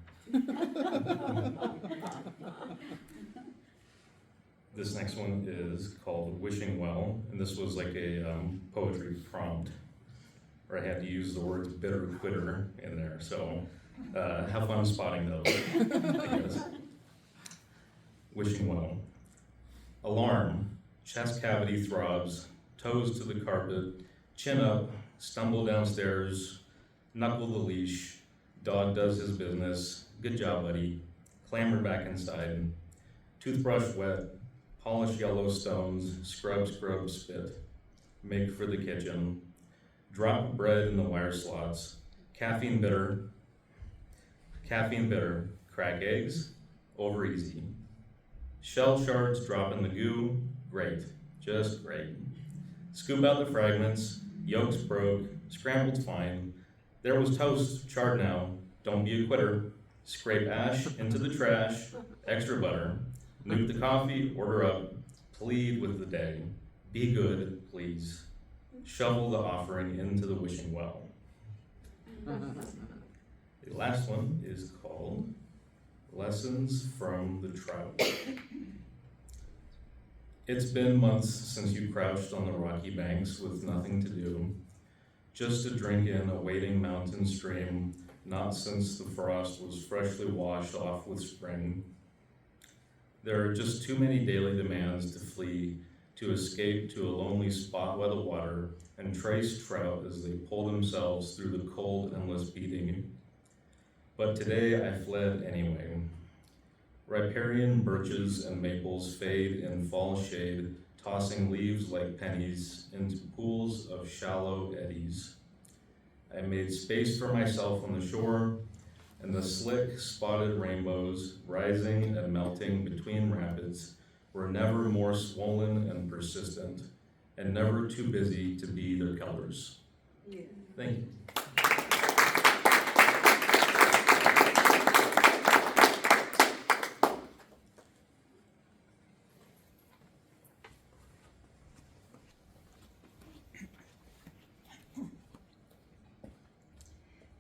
This next one is called Wishing Well, and this was like a poetry prompt, where I had to use the words bitter quitter in there, so have fun spotting those, I guess. Wishing Well. Alarm, chest cavity throbs, toes to the carpet, chin up, stumble downstairs, knuckle the leash, dog does his business, good job buddy, clamber back inside, toothbrush wet, polish yellow stones, scrub, scrub, spit, make for the kitchen, drop bread in the wire slots, caffeine bitter, crack eggs, over easy. Shell shards drop in the goo, great, just great. Scoop out the fragments, yolks broke, scrambled fine. There was toast, charred now, don't be a quitter. Scrape ash into the trash, extra butter. Nuke the coffee, order up, plead with the day. Be good, please. Shovel the offering into the wishing well. The last one is called Lessons from the Trout. It's been months since you crouched on the rocky banks with nothing to do, just to drink in a waiting mountain stream, not since the frost was freshly washed off with spring. There are just too many daily demands to flee, to escape to a lonely spot by the water and trace trout as they pull themselves through the cold, endless beating. But today I fled anyway. Riparian birches and maples fade in fall shade, tossing leaves like pennies into pools of shallow eddies. I made space for myself on the shore, and the slick, spotted rainbows, rising and melting between rapids, were never more swollen and persistent, and never too busy to be their colors. Yeah. Thank you.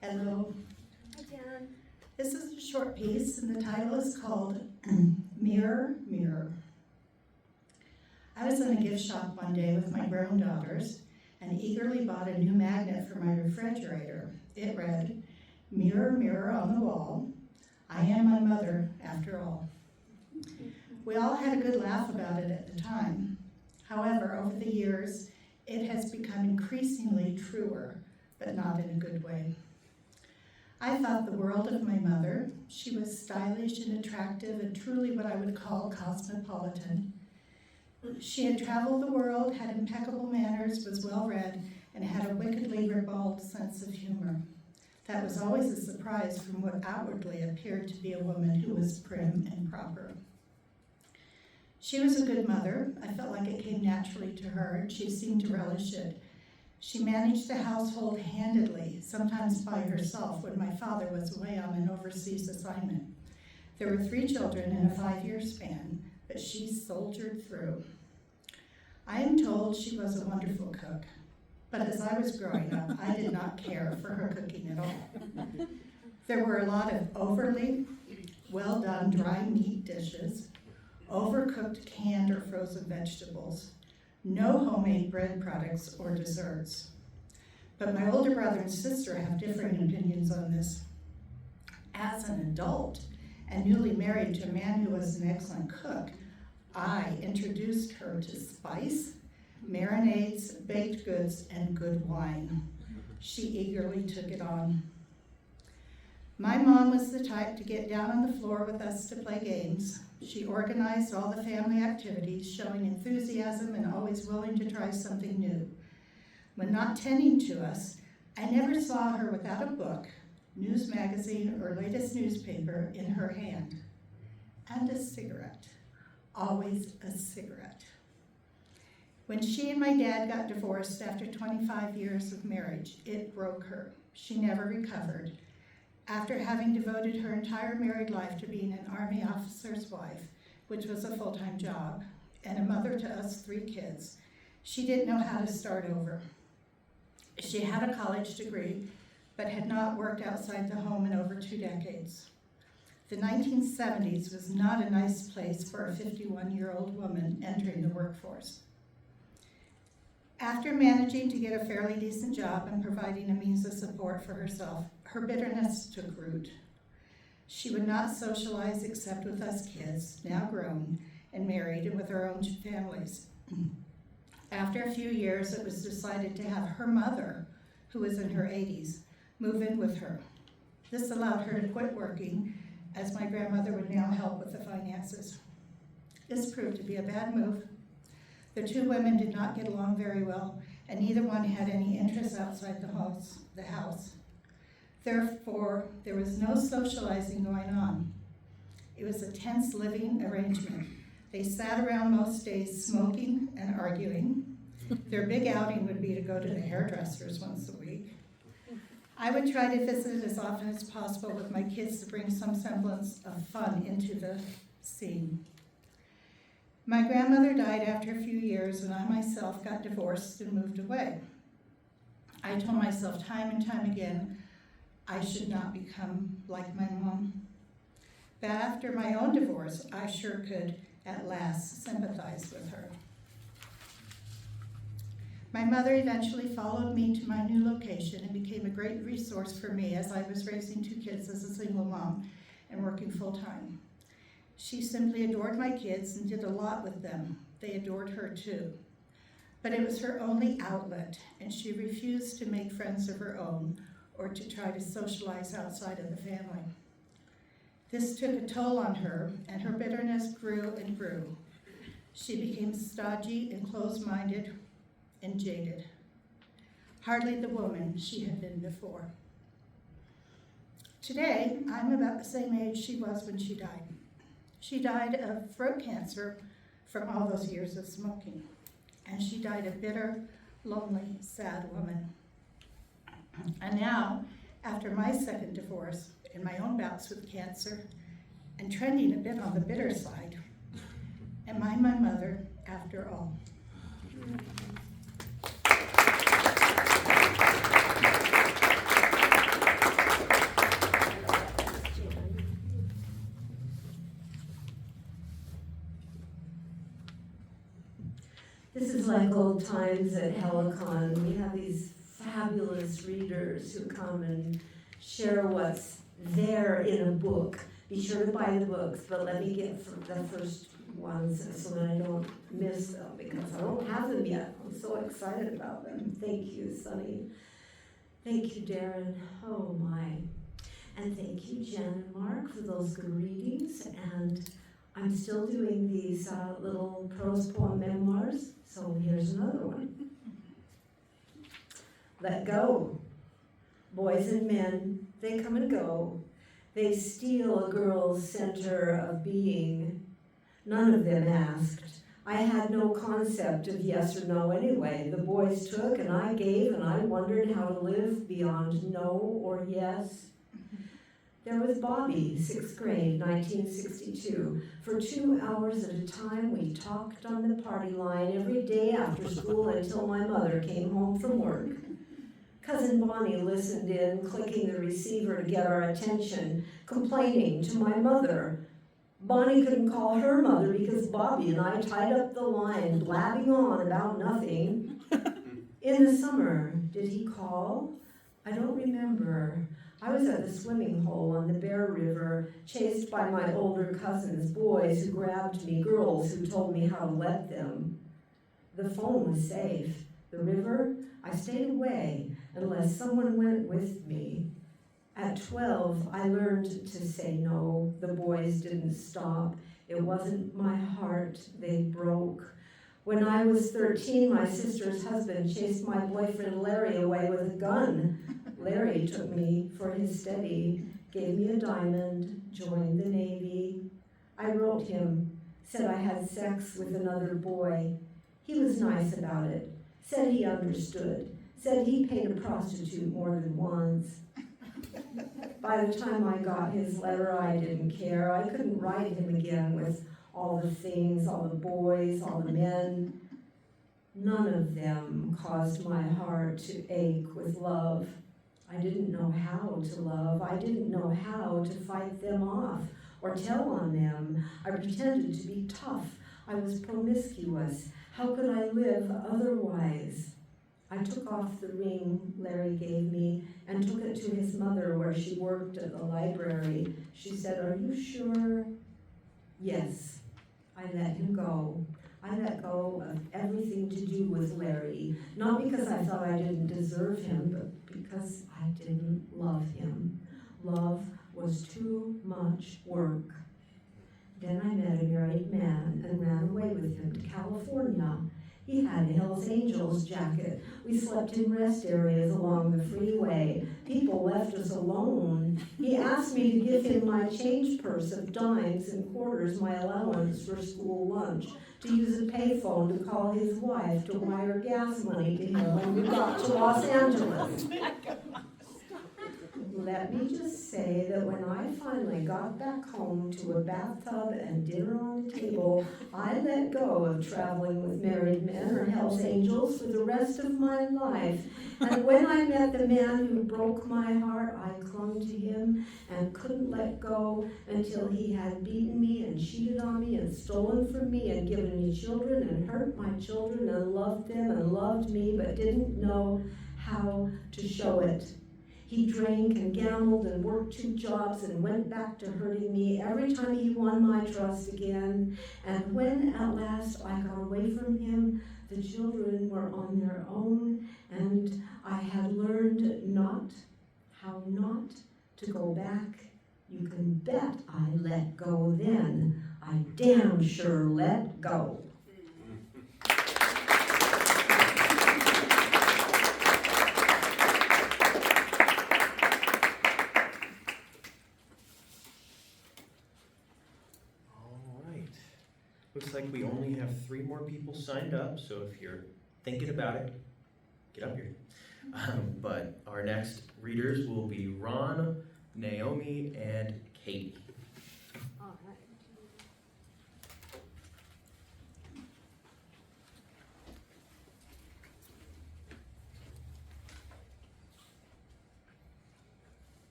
Hello. Hi, Jan. This is a short piece, and the title is called Mirror, Mirror. I was in a gift shop one day with my grown daughters and eagerly bought a new magnet for my refrigerator. It read, "Mirror, mirror on the wall, I am my mother after all." We all had a good laugh about it at the time. However, over the years, it has become increasingly truer, but not in a good way. I thought the world of my mother. She was stylish and attractive and truly what I would call cosmopolitan. She had traveled the world, had impeccable manners, was well-read, and had a wickedly ribald sense of humor. That was always a surprise from what outwardly appeared to be a woman who was prim and proper. She was a good mother. I felt like it came naturally to her, and she seemed to relish it. She managed the household handedly, sometimes by herself when my father was away on an overseas assignment. There were 3 children in a 5-year span, but she soldiered through. I am told she was a wonderful cook, but as I was growing up, I did not care for her cooking at all. There were a lot of overly well-done dry meat dishes, overcooked canned or frozen vegetables, no homemade bread products or desserts. But my older brother and sister have differing opinions on this. As an adult and newly married to a man who was an excellent cook, I introduced her to spice, marinades, baked goods, and good wine. She eagerly took it on. My mom was the type to get down on the floor with us to play games. She organized all the family activities, showing enthusiasm and always willing to try something new. When not tending to us, I never saw her without a book, news magazine, or latest newspaper in her hand. And a cigarette. Always a cigarette. When she and my dad got divorced after 25 years of marriage, it broke her. She never recovered. After having devoted her entire married life to being an Army officer's wife, which was a full-time job, and a mother to us 3 kids, she didn't know how to start over. She had a college degree, but had not worked outside the home in over 2 decades. The 1970s was not a nice place for a 51-year-old woman entering the workforce. After managing to get a fairly decent job and providing a means of support for herself, her bitterness took root. She would not socialize except with us kids, now grown and married and with our own families. After a few years, it was decided to have her mother, who was in her 80s, move in with her. This allowed her to quit working, as my grandmother would now help with the finances. This proved to be a bad move. The 2 women did not get along very well, and neither one had any interests outside the house. Therefore, there was no socializing going on. It was a tense living arrangement. They sat around most days smoking and arguing. Their big outing would be to go to the hairdressers once a week. I would try to visit as often as possible with my kids to bring some semblance of fun into the scene. My grandmother died after a few years, and I myself got divorced and moved away. I told myself time and time again, I should not become like my mom. But after my own divorce, I sure could, at last, sympathize with her. My mother eventually followed me to my new location and became a great resource for me as I was raising 2 kids as a single mom and working full-time. She simply adored my kids and did a lot with them. They adored her too. But it was her only outlet, and she refused to make friends of her own or to try to socialize outside of the family. This took a toll on her, and her bitterness grew and grew. She became stodgy and closed-minded and jaded. Hardly the woman she had been before. Today, I'm about the same age she was when she died. She died of throat cancer from all those years of smoking. And she died a bitter, lonely, sad woman. And now, after my second divorce and my own bouts with cancer, and trending a bit on the bitter side, am I my mother after all? This is like old times at Helicon. We have these fabulous readers who come and share what's there in a book. Be sure to buy the books, but let me get the first ones so that I don't miss them, because I don't have them yet. I'm so excited about them. Thank you, Sunni. Thank you, Darren. Oh my. And thank you, Jen and Mark, for those good readings. And I'm still doing these little prose poem memoirs, so here's another one. Let go. Boys and men, they come and go. They steal a girl's center of being. None of them asked. I had no concept of yes or no anyway. The boys took and I gave, and I wondered how to live beyond no or yes. There was Bobby, 6th grade, 1962. For 2 hours at a time, we talked on the party line every day after school until my mother came home from work. Cousin Bonnie listened in, clicking the receiver to get our attention, complaining to my mother. Bonnie couldn't call her mother because Bobby and I tied up the line, blabbing on about nothing. In the summer, did he call? I don't remember. I was at the swimming hole on the Bear River, chased by my older cousins, boys who grabbed me, girls who told me how to let them. The phone was safe. The river, I stayed away unless someone went with me. At 12, I learned to say no. The boys didn't stop. It wasn't my heart they broke. When I was 13, my sister's husband chased my boyfriend Larry away with a gun. Larry took me for his steady, gave me a diamond, joined the Navy. I wrote him, said I had sex with another boy. He was nice about it, said he understood, said he paid a prostitute more than once. By the time I got his letter, I didn't care. I couldn't write him again with all the things, all the boys, all the men. None of them caused my heart to ache with love. I didn't know how to love. I didn't know how to fight them off or tell on them. I pretended to be tough. I was promiscuous. How could I live otherwise? I took off the ring Larry gave me and took it to his mother where she worked at the library. She said, "Are you sure?" Yes. I let him go. I let go of everything to do with Larry, not because I thought I didn't deserve him, but because I didn't love him. Love was too much work. Then I met a married man and ran away with him to California. He had a Hells Angels jacket. We slept in rest areas along the freeway. People left us alone. He asked me to give him my change purse of dimes and quarters, my allowance for school lunch, to use a payphone to call his wife to wire gas money to him when we got to Los Angeles. Let me just say that when I finally got back home to a bathtub and dinner on the table, I let go of traveling with married men or Hells Angels for the rest of my life. And when I met the man who broke my heart, I clung to him and couldn't let go until he had beaten me and cheated on me and stolen from me and given me children and hurt my children and loved them and loved me but didn't know how to show it. He drank and gambled and worked 2 jobs and went back to hurting me every time he won my trust again. And when at last I got away from him, the children were on their own, and I had learned how not to go back. You can bet I let go then. I damn sure let go. Looks like we only have 3 more people signed up, so if you're thinking about it, get up here. But our next readers will be Ron, Naomi, and Katie. All right.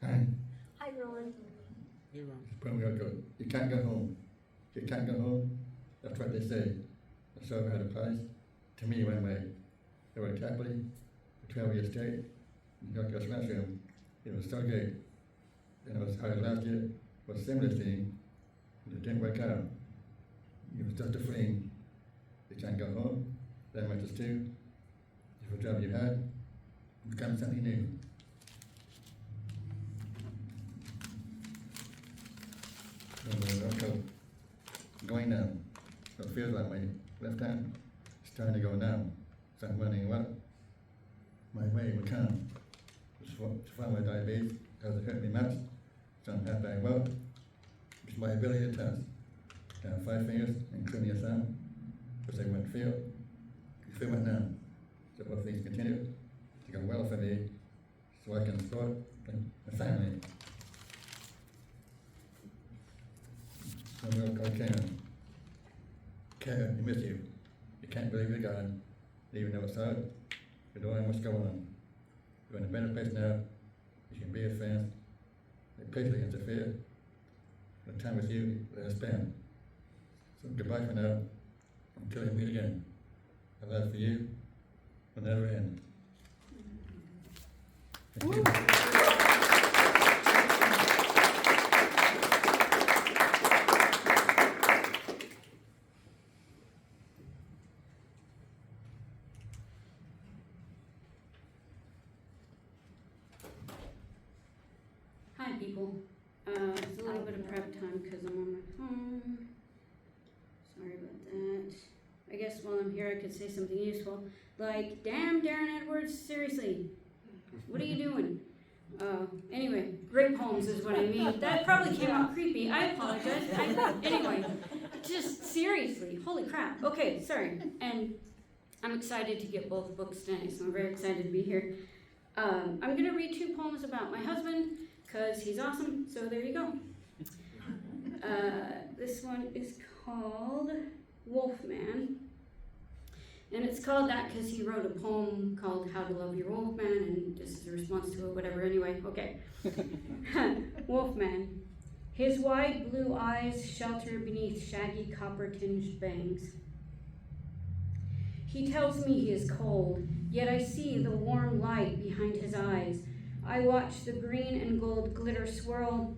Hi. Hi, Ron. You can't go home. You can't go home. That's what they say. The server had a price. To me, one way. They were happily for 12 years straight. You got to smash him. It was so good. And it was hard last year. It was a similar thing. It didn't work out. It was just a fling. You can't go home. That much is too. If a job you had, become something new. Going down. So it feels like my left hand is starting to go down. So I'm wondering what my way would come. It's from my diabetes, because it hurt me much. So I'm not very well. It's my ability to touch. I have 5 fingers, including a thumb, which I wouldn't feel. You feel it now. So both things continue to go well for me, so I can support my family. Karen, we miss you. You can't believe you're gone, even though it's hard. You're doing what's going on. You're in a better place now. You can be a fan. They patiently interfere. The time with you, let us spend. So goodbye for now, until we meet again. My love for you will never end. Thank you. Hi, people. It's a little bit of prep time because I'm on my phone. I guess while I'm here I could say something useful. Like, damn, Darren Edwards, seriously, what are you doing? Anyway, great poems is what I mean. That probably came out creepy. I apologize. Anyway, just seriously, holy crap. Okay, sorry. And I'm excited to get both books tonight, so I'm very excited to be here. I'm going to read 2 poems about my husband, because he's awesome, so there you go. This one is called Wolfman. And it's called that because he wrote a poem called How to Love Your Wolfman, and this is a response to it, whatever. Anyway, okay. Wolfman. His wide blue eyes shelter beneath shaggy copper-tinged bangs. He tells me he is cold, yet I see the warm light behind his eyes. I watch the green and gold glitter swirl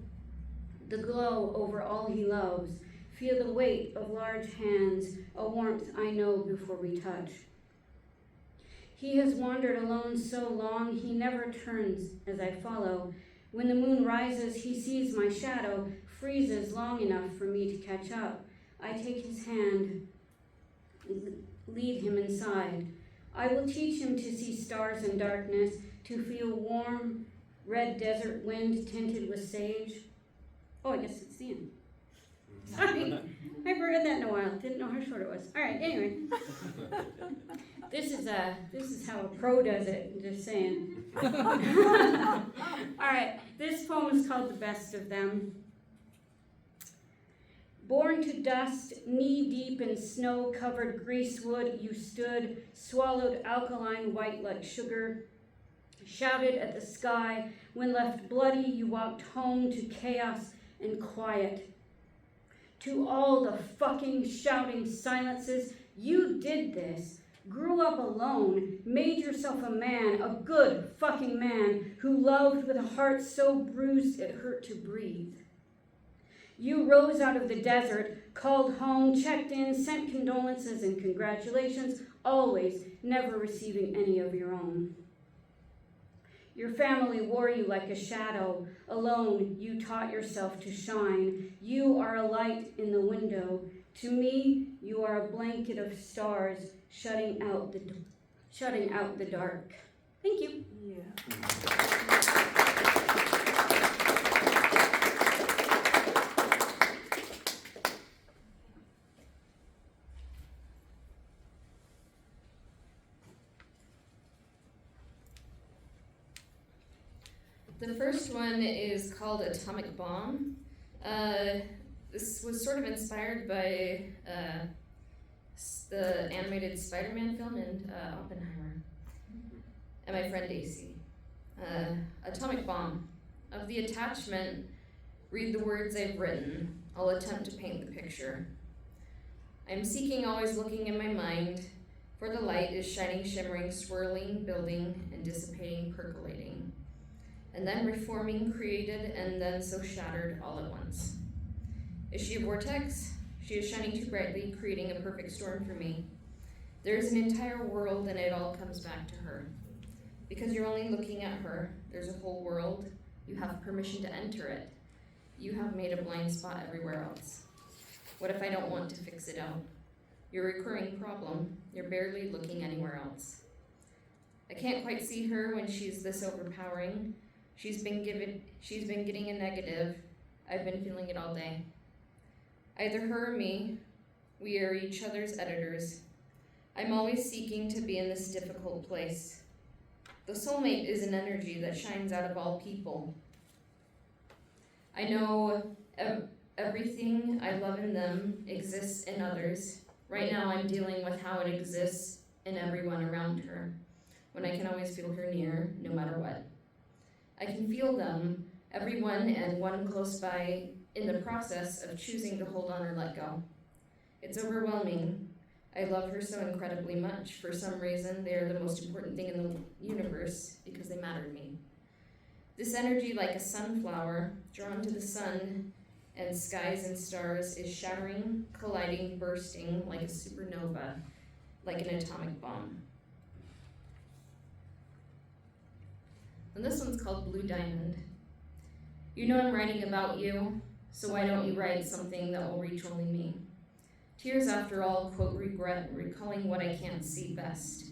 the glow over all he loves. Feel the weight of large hands, a warmth I know before we touch. He has wandered alone so long, he never turns as I follow. When the moon rises, he sees my shadow, freezes long enough for me to catch up. I take his hand, lead him inside. I will teach him to see stars in darkness, to feel warm, red desert wind tinted with sage. Oh, I guess it's the end. Sorry, I haven't read that in a while. Didn't know how short it was. All right, anyway. This is how a pro does it, I'm just saying. All right, this poem is called The Best of Them. Born to dust, knee-deep in snow-covered greasewood, you stood, swallowed alkaline white like sugar, shouted at the sky. When left bloody, you walked home to chaos and quiet. To all the fucking shouting silences, you did this. Grew up alone, made yourself a man, a good fucking man, who loved with a heart so bruised it hurt to breathe. You rose out of the desert, called home, checked in, sent condolences and congratulations, always, never receiving any of your own. Your family wore you like a shadow. Alone, you taught yourself to shine. You are a light in the window. To me, you are a blanket of stars shutting out the dark. Thank you. The first one is called Atomic Bomb. This was sort of inspired by the animated Spider-Man film and Oppenheimer, and my friend Daisy. Atomic Bomb. Of the attachment, read the words I've written. I'll attempt to paint the picture. I'm seeking, always looking in my mind, for the light is shining, shimmering, swirling, building, and dissipating, percolating. And then reforming, created, and then so shattered all at once. Is she a vortex? She is shining too brightly, creating a perfect storm for me. There is an entire world and it all comes back to her. Because you're only looking at her, there's a whole world. You have permission to enter it. You have made a blind spot everywhere else. What if I don't want to fix it out? Your recurring problem, you're barely looking anywhere else. I can't quite see her when she's this overpowering. She's been getting a negative. I've been feeling it all day. Either her or me, we are each other's editors. I'm always seeking to be in this difficult place. The soulmate is an energy that shines out of all people. I know everything I love in them exists in others. Right now I'm dealing with how it exists in everyone around her, when I can always feel her near, no matter what. I can feel them, everyone and one close by, in the process of choosing to hold on or let go. It's overwhelming. I love her so incredibly much. For some reason, they're the most important thing in the universe because they matter to me. This energy, like a sunflower, drawn to the sun and skies and stars, is shattering, colliding, bursting like a supernova, like an atomic bomb. And this one's called Blue Diamond. You know I'm writing about you, so why don't you write something that will reach only me? Tears after all, quote, regret, recalling what I can't see best.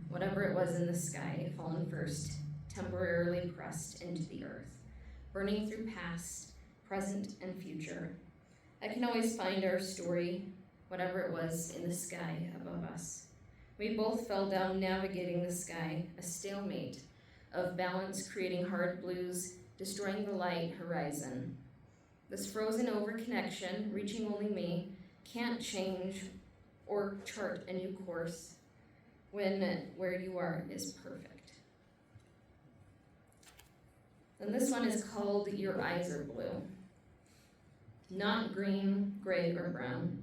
Whatever it was in the sky, fallen first, temporarily pressed into the earth, burning through past, present, and future. I can always find our story, whatever it was in the sky above us. We both fell down navigating the sky, a stalemate of balance creating hard blues, destroying the light horizon. This frozen over connection, reaching only me, can't change or chart a new course when where you are is perfect. And this one is called Your Eyes Are Blue. Not green, gray, or brown.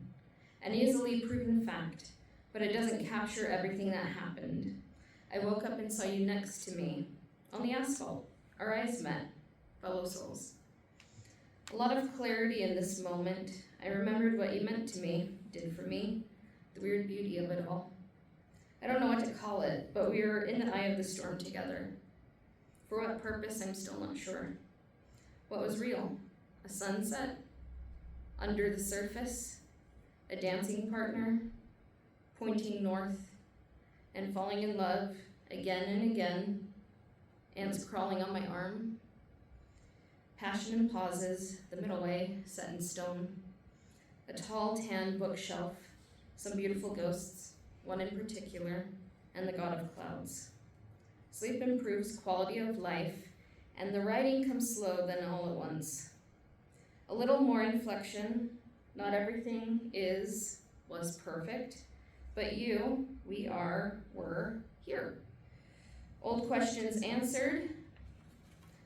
An easily proven fact, but it doesn't capture everything that happened. I woke up and saw you next to me, on the asphalt. Our eyes met, fellow souls. A lot of clarity in this moment. I remembered what you meant to me, did for me, the weird beauty of it all. I don't know what to call it, but we were in the eye of the storm together. For what purpose, I'm still not sure. What was real? A sunset? Under the surface? A dancing partner? Pointing north? And falling in love again and again? Ants crawling on my arm? Passion and pauses, the middle way, set in stone. A tall tan bookshelf, some beautiful ghosts, one in particular, and the god of clouds. Sleep improves quality of life, and the writing comes slow then all at once. A little more inflection, not everything was perfect, but you, we are, were, here. Old questions answered,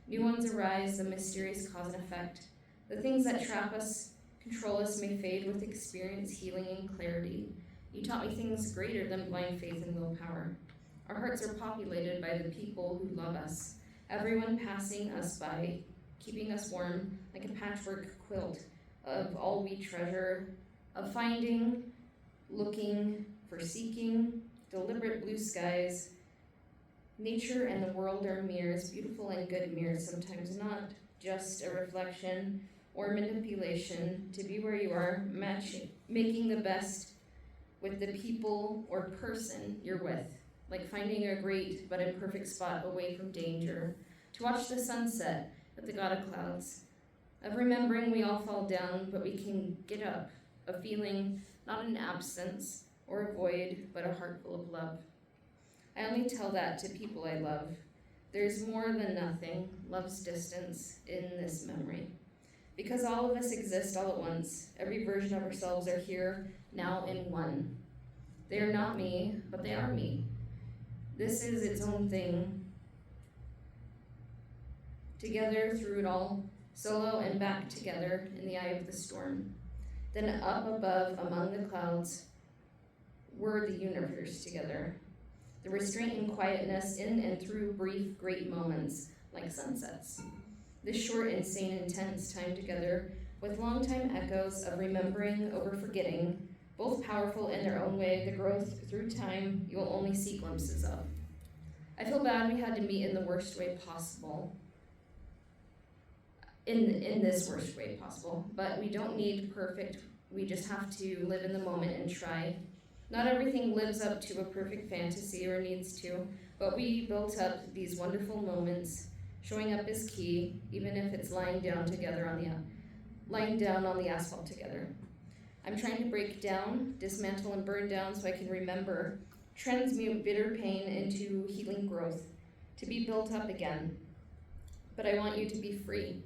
new ones arise, the mysterious cause and effect. The things that trap us, control us may fade with experience, healing, and clarity. You taught me things greater than blind faith and willpower. Our hearts are populated by the people who love us, everyone passing us by, keeping us warm like a patchwork quilt of all we treasure, of finding, looking, for seeking, deliberate blue skies. Nature and the world are mirrors, beautiful and good mirrors, sometimes not just a reflection or manipulation. To be where you are, matching, making the best with the people or person you're with, like finding a great but imperfect spot away from danger. To watch the sunset with the god of clouds, of remembering we all fall down, but we can get up, a feeling, not an absence or a void, but a heart full of love. I only tell that to people I love. There's more than nothing, love's distance, in this memory. Because all of us exist all at once, every version of ourselves are here, now in one. They are not me, but they are me. This is its own thing. Together through it all, solo and back together in the eye of the storm. Then up above among the clouds, were the universe together. The restraint and quietness in and through brief, great moments, like sunsets. This short, insane, intense time together, with long-time echoes of remembering over forgetting, both powerful in their own way, the growth through time you will only see glimpses of. I feel bad we had to meet in the worst way possible. In this worst way possible, but we don't need perfect, we just have to live in the moment and try. Not everything lives up to a perfect fantasy or needs to, but we built up these wonderful moments. Showing up is key, even if it's lying down on the asphalt together. I'm trying to break down, dismantle, and burn down so I can remember, transmute bitter pain into healing growth, to be built up again. But I want you to be free,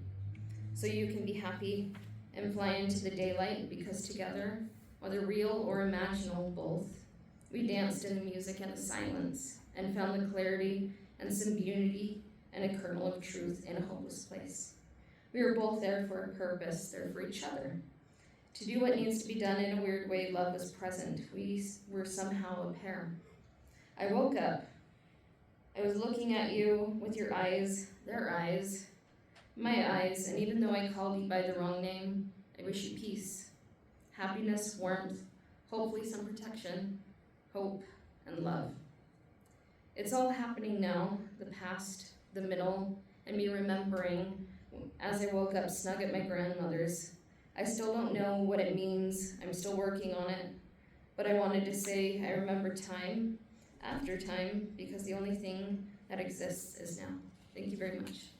so you can be happy and fly into the daylight, because together, whether real or imaginal, both, we danced in the music and the silence, and found the clarity and some unity and a kernel of truth in a hopeless place. We were both there for a purpose, there for each other. To do what needs to be done in a weird way, love was present. We were somehow a pair. I woke up. I was looking at you with your eyes, their eyes, my eyes, and even though I called you by the wrong name, I wish you peace, happiness, warmth, hopefully some protection, hope, and love. It's all happening now, the past, the middle, and me remembering as I woke up snug at my grandmother's, I still don't know what it means. I'm still working on it. But I wanted to say I remember time after time because the only thing that exists is now. Thank you very much.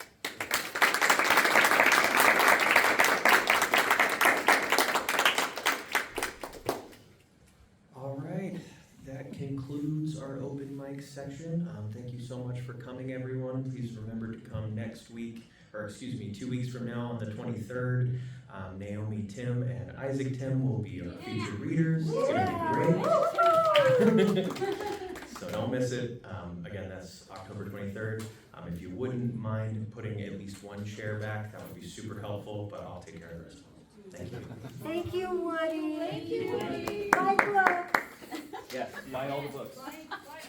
All right, that concludes our open mic section. Thank you so much for coming, everyone. Please remember to come next week, or excuse me, 2 weeks from now on the 23rd. Naomi Tim and Isaac Tim will be our featured readers. It's gonna be great. So don't miss it. Again, that's October 23rd. If you wouldn't mind putting at least one share back, that would be super helpful, but I'll take care of the rest. Thank you. Thank you, Woody. Thank you, Woody. Bye, Brooke. Yes, buy all the books. Buy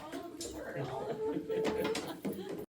all of the work.